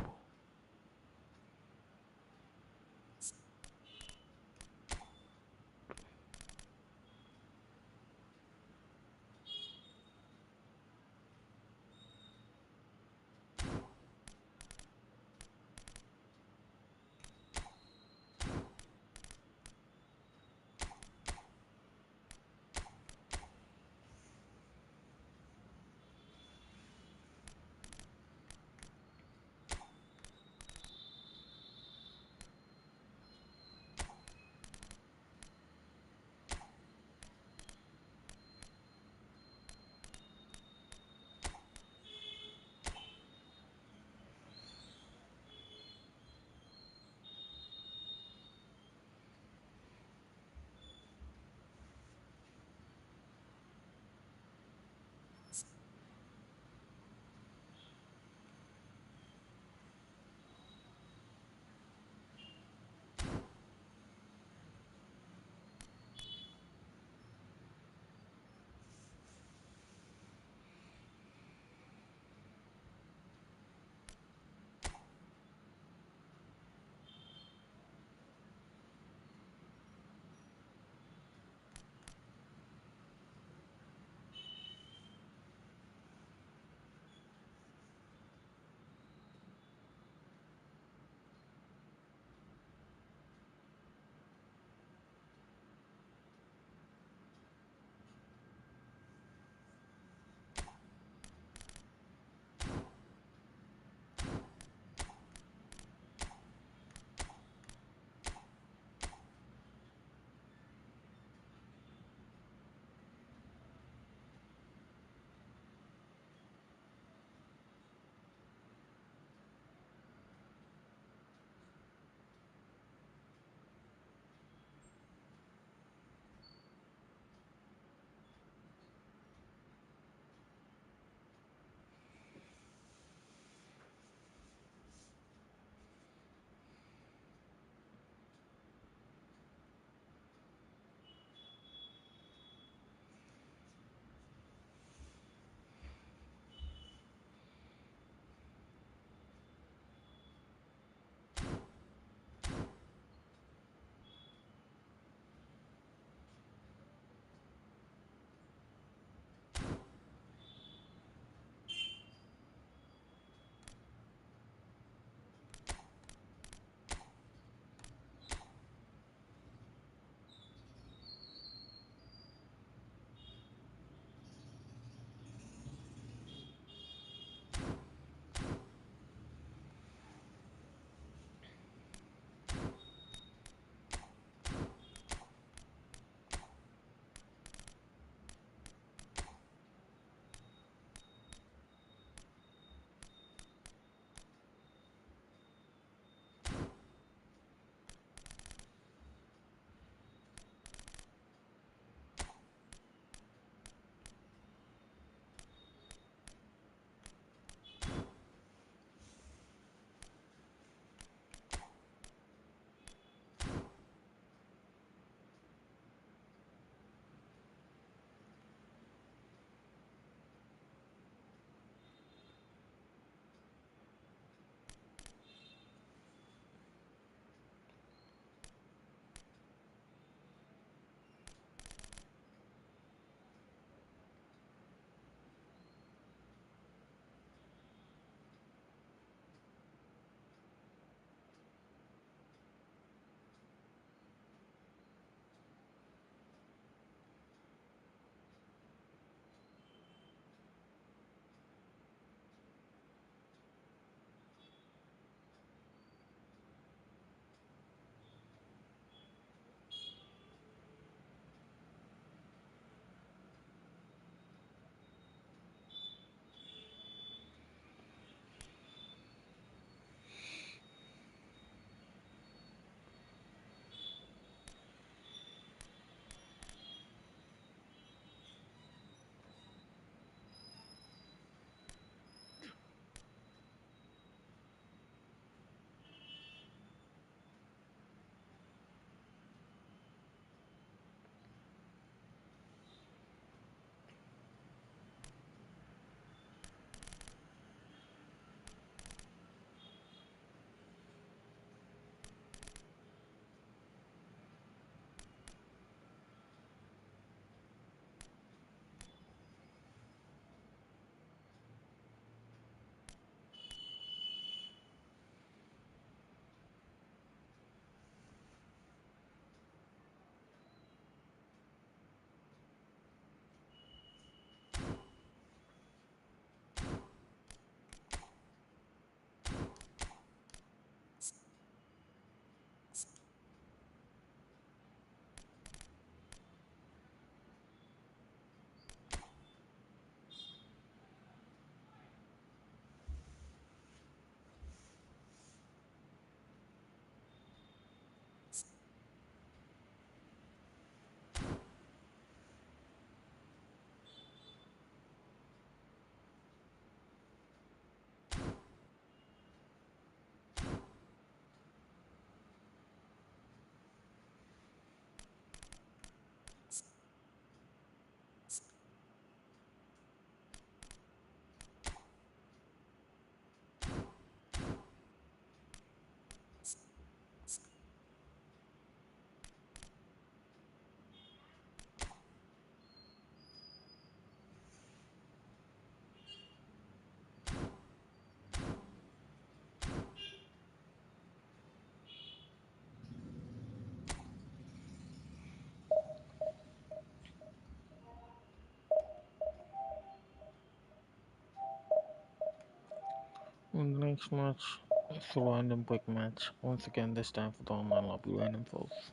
In the next match, it's a random quick match. Once again, this time for the online lobby random falls.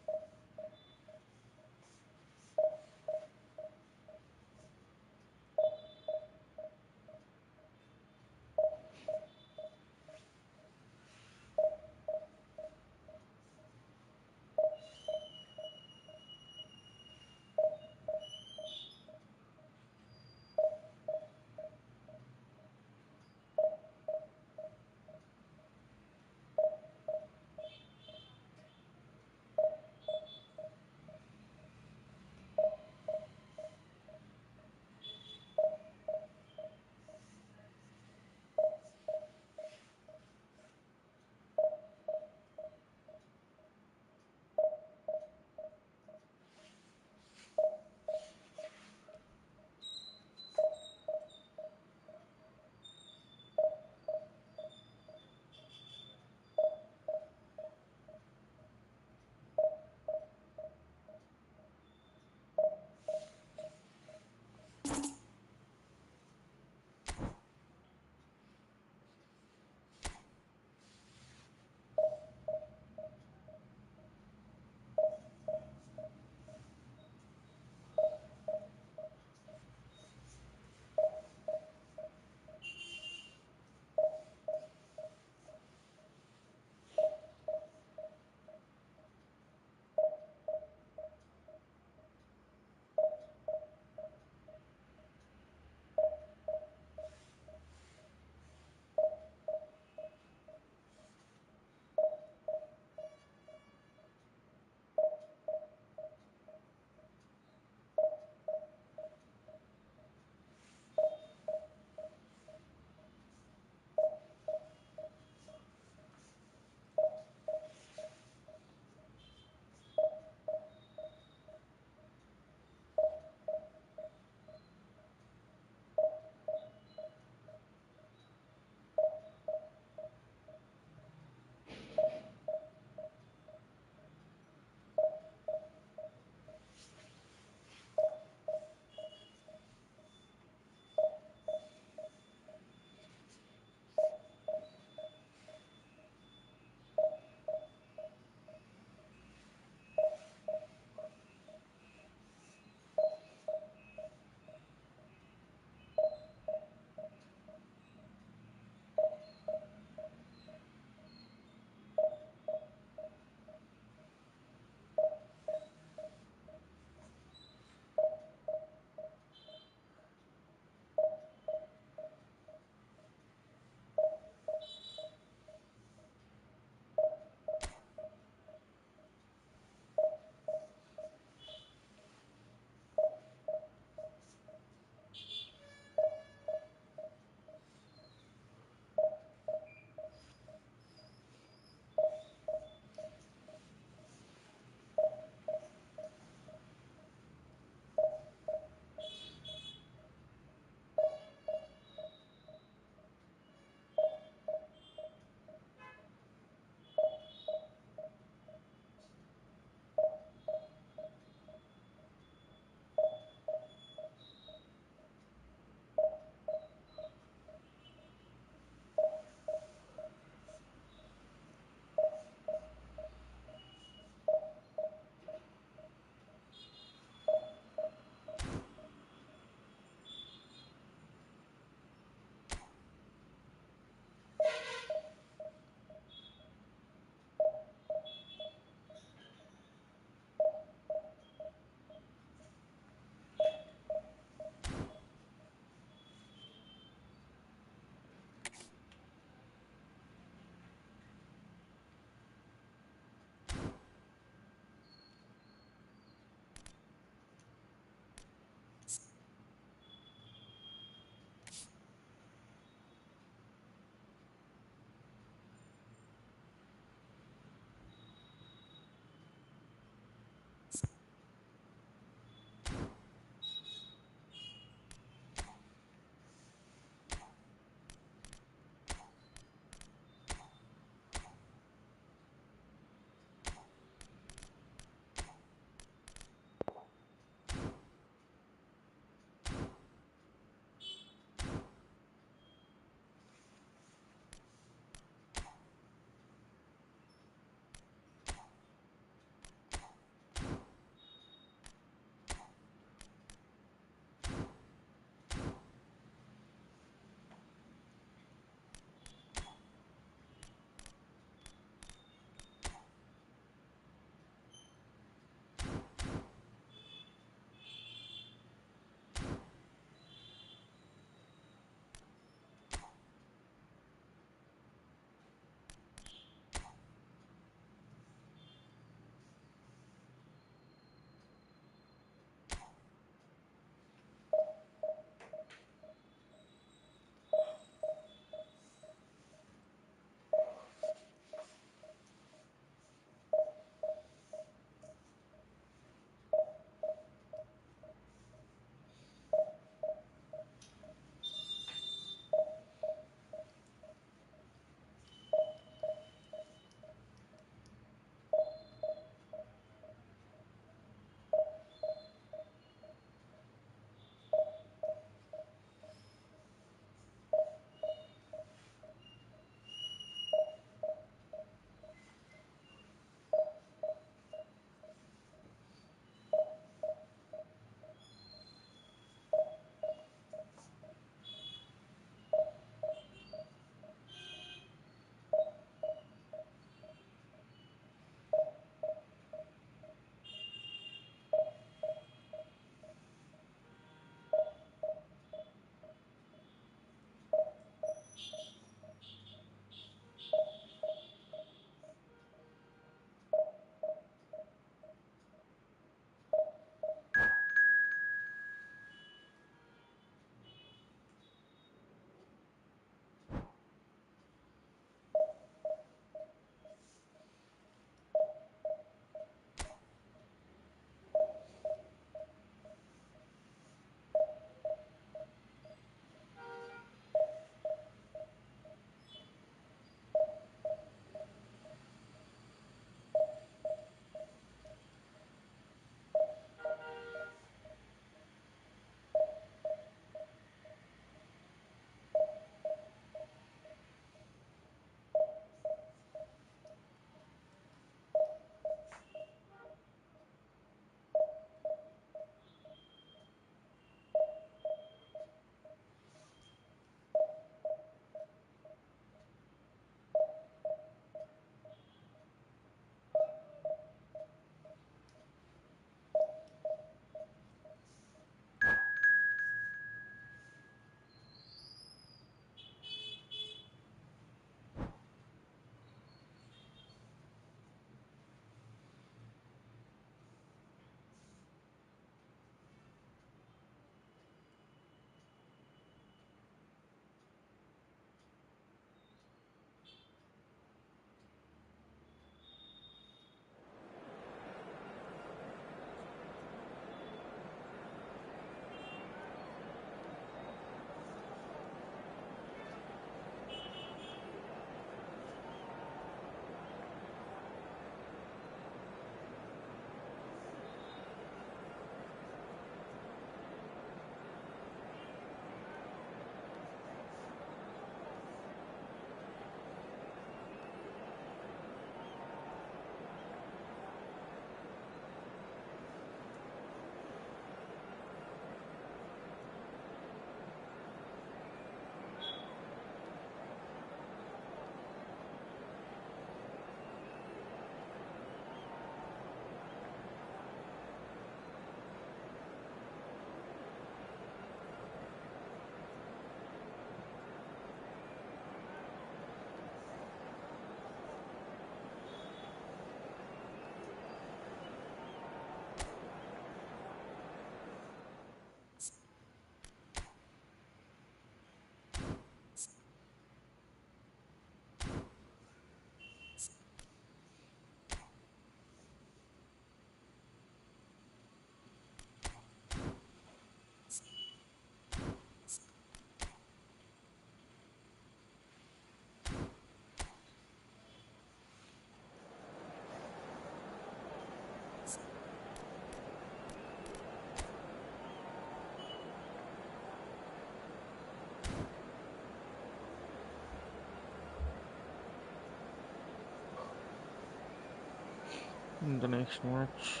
in the next match.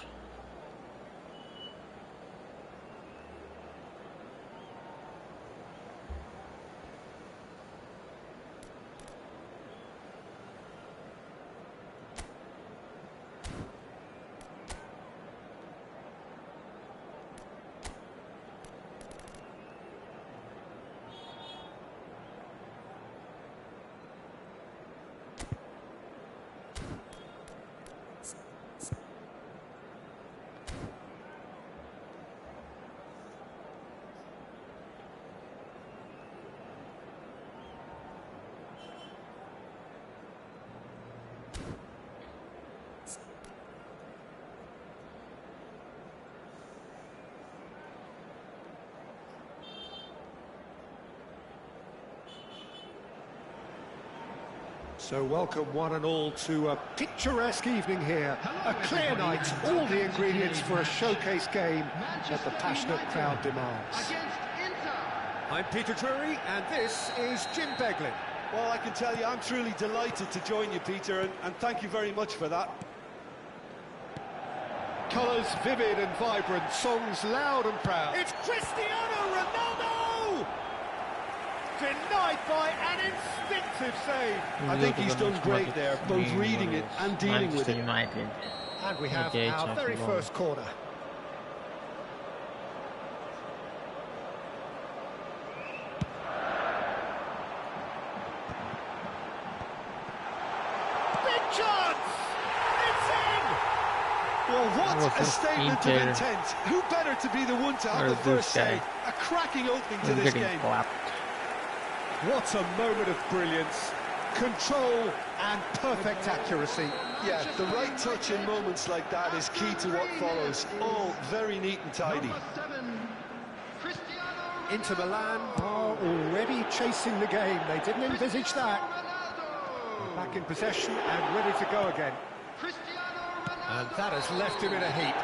So welcome one and all to a picturesque evening here. A clear night, all the ingredients for a showcase game that the passionate crowd demands. I'm Peter Drury, and this is Jim Beglin. Well, I can tell you, I'm truly delighted to join you, Peter, and thank you very much for that. Colours vivid and vibrant, songs loud and proud. It's Cristiano Ronaldo! Denied by an instinctive save. I think he's done great there, both reading it and dealing with it. United. And we have our very first corner. Big chance! It's in! Well, what a statement of intent. Who better to be the one to have the first save? A cracking opening to this game. What a moment of brilliance, control and perfect accuracy. Yeah, the right touch in moments like that is key to what follows. All very neat and tidy. Inter Milan are already chasing the game. They didn't envisage that. Back in possession and ready to go again. And that has left him in a heap.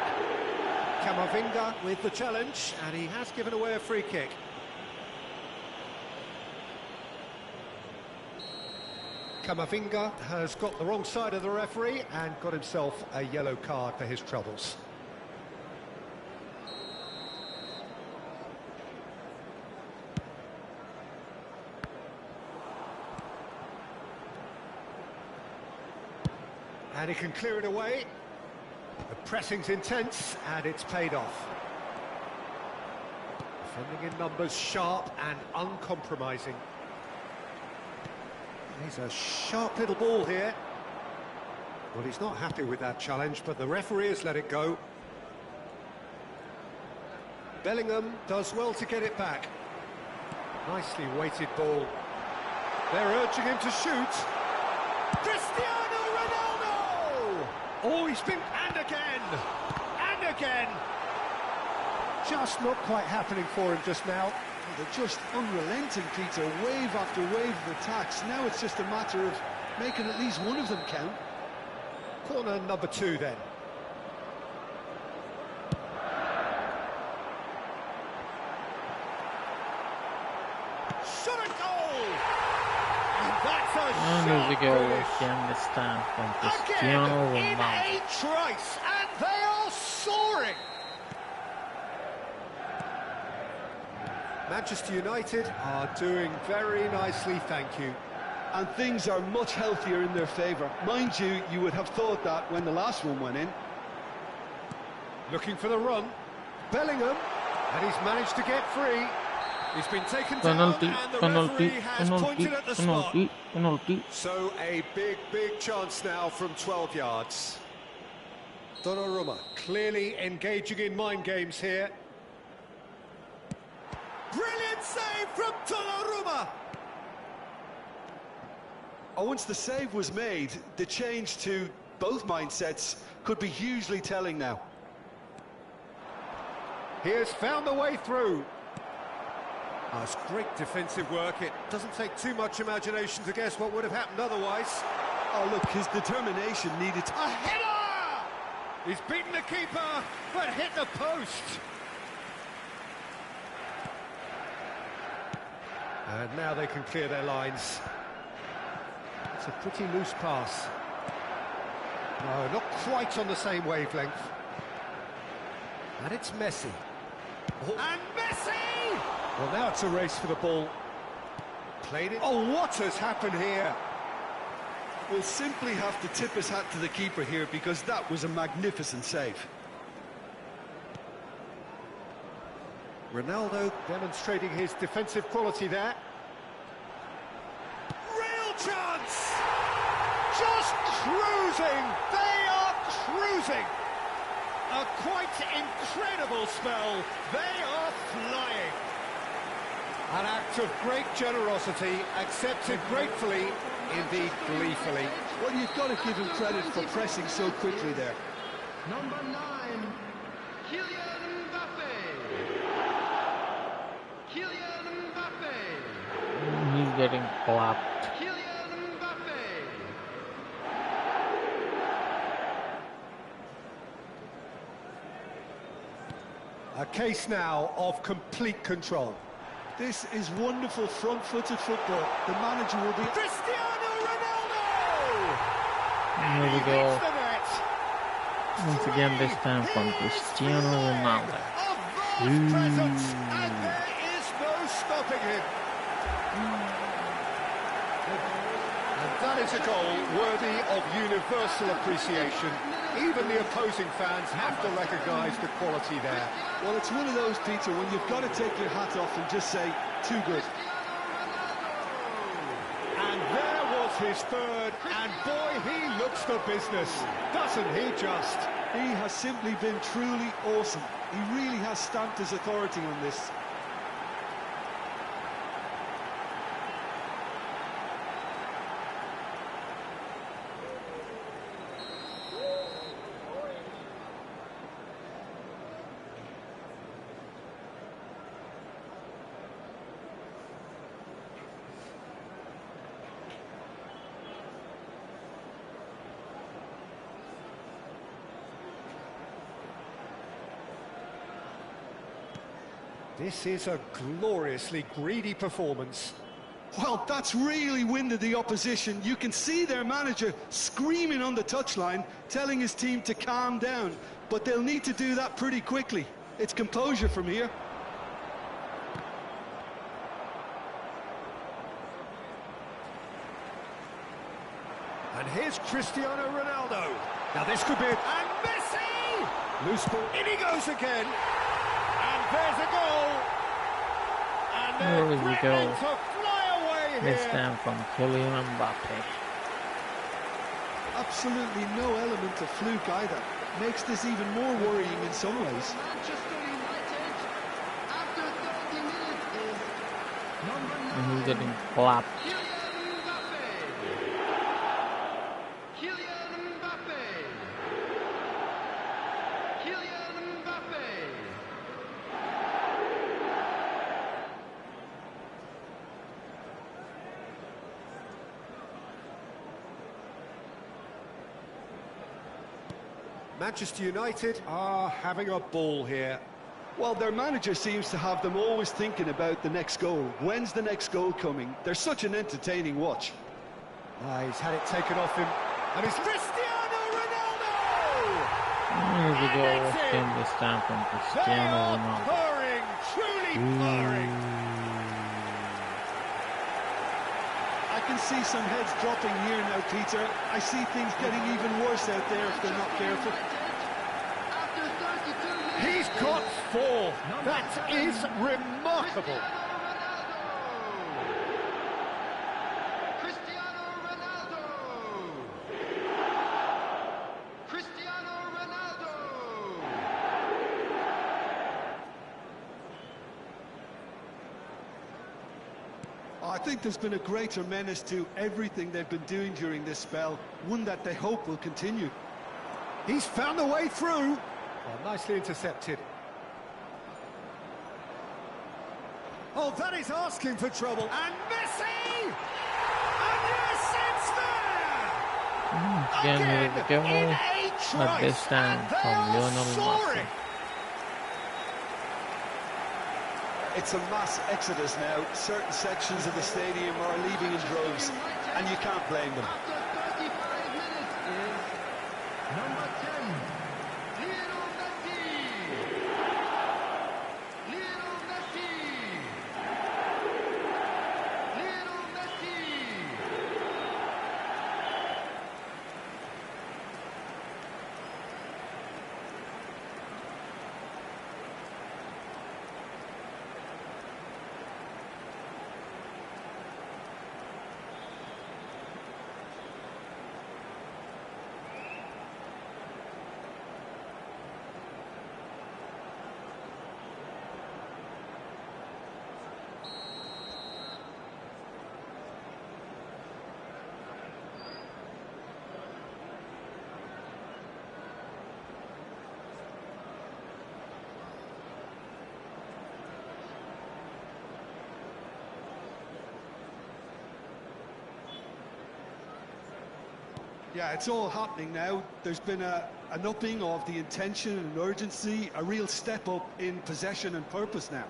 Camavinga with the challenge, and he has given away a free kick. Camavinga has got the wrong side of the referee and got himself a yellow card for his troubles. And he can clear it away. The pressing's intense and it's paid off. Defending in numbers, sharp and uncompromising. He's a sharp little ball here. Well, he's not happy with that challenge, but the referee has let it go. Bellingham does well to get it back. Nicely weighted ball. They're urging him to shoot. Cristiano Ronaldo! Oh, he's been... and again! And again! Just not quite happening for him just now. They're just unrelenting, Peter, wave after wave of attacks. Now it's just a matter of making at least one of them count. Corner number 2 then. Shot a goal! And that's a shot Afghanistan from Cristiano again, Ronaldo. in a trice, and they are soaring! Manchester United are doing very nicely, thank you. And things are much healthier in their favour. Mind you, you would have thought that when the last one went in. Looking for the run. Bellingham, and he's managed to get free. He's been taken down, and the referee has pointed at the spot. So a big chance now from 12 yards. Donnarumma clearly engaging in mind games here. Brilliant save from Donnarumma! Oh, once the save was made, the change to both mindsets could be hugely telling now. He has found the way through. Oh, it's great defensive work. It doesn't take too much imagination to guess what would have happened otherwise. Oh, look, his determination needed... A header! He's beaten the keeper, but hit the post. And now they can clear their lines. It's a pretty loose pass. No, not quite on the same wavelength. And it's Messi. Oh. And Messi! Well, now it's a race for the ball. Played it. Oh, what has happened here? We'll simply have to tip his hat to the keeper here because that was a magnificent save. Ronaldo demonstrating his defensive quality there. Real chance! Just cruising! They are cruising! A quite incredible spell. They are flying. An act of great generosity, accepted gratefully, indeed gleefully. Well, you've got to give him credit for pressing so quickly there. Number 9, Kylian Mbappe. Kylian Mbappe. He's getting clapped. Kylian Mbappe. A case now of complete control. This is wonderful front-footed football. The manager will be... Cristiano Ronaldo! Here we go. Hits the net. Once again, this time from Cristiano Ronaldo. A vast presence, and there is no stopping him. And that is a goal worthy of universal appreciation. Even the opposing fans have to recognise the quality there. Well, it's one of those, Peter, when you've got to take your hat off and just say, too good. And there was his third, and boy, he looks the business, doesn't he just? He has simply been truly awesome. He really has stamped his authority on this. This is a gloriously greedy performance. Well, that's really winded the opposition. You can see their manager screaming on the touchline, telling his team to calm down. But they'll need to do that pretty quickly. It's composure from here. And here's Cristiano Ronaldo. Now this could be it. And Messi! Loose ball. In he goes again. And there's a goal. And There we they're go. threatening to fly away This here. time from Kylian Mbappe. Absolutely no element of fluke either. Makes this even more worrying in some ways. Manchester United, after 30 minutes, is number 9. And he's getting clapped. Kylian Mbappe. Kylian Mbappe. Kylian Mbappe. Manchester United are having a ball here. Well, their manager seems to have them always thinking about the next goal. When's the next goal coming? They're such an entertaining watch. He's had it taken off him. And it's Cristiano Ronaldo! Here we go. And it's in. Again, this time from They Cristiano are Ronaldo. purring, truly purring. I can see some heads dropping here now, Peter. I see things getting even worse out there if they're not careful. After 32 minutes, He's got 4. That is remarkable. Cristiano Ronaldo. Cristiano Ronaldo. I think there's been a greater menace to everything they've been doing during this spell, one that they hope will continue. He's found a way through. Oh, nicely intercepted. Oh, that is asking for trouble. And Messi! And yes, it's there! Again, here we go. in a But trice, this time and they from are Lionel Messi. soaring. It's a mass exodus now. Certain sections of the stadium are leaving in droves, and you can't blame them. After 35 minutes is Number 10, Lionel Messi. Lionel Messi. Lionel Messi. Yeah, it's all happening now. There's been an upping of the intention and urgency, a real step up in possession and purpose now.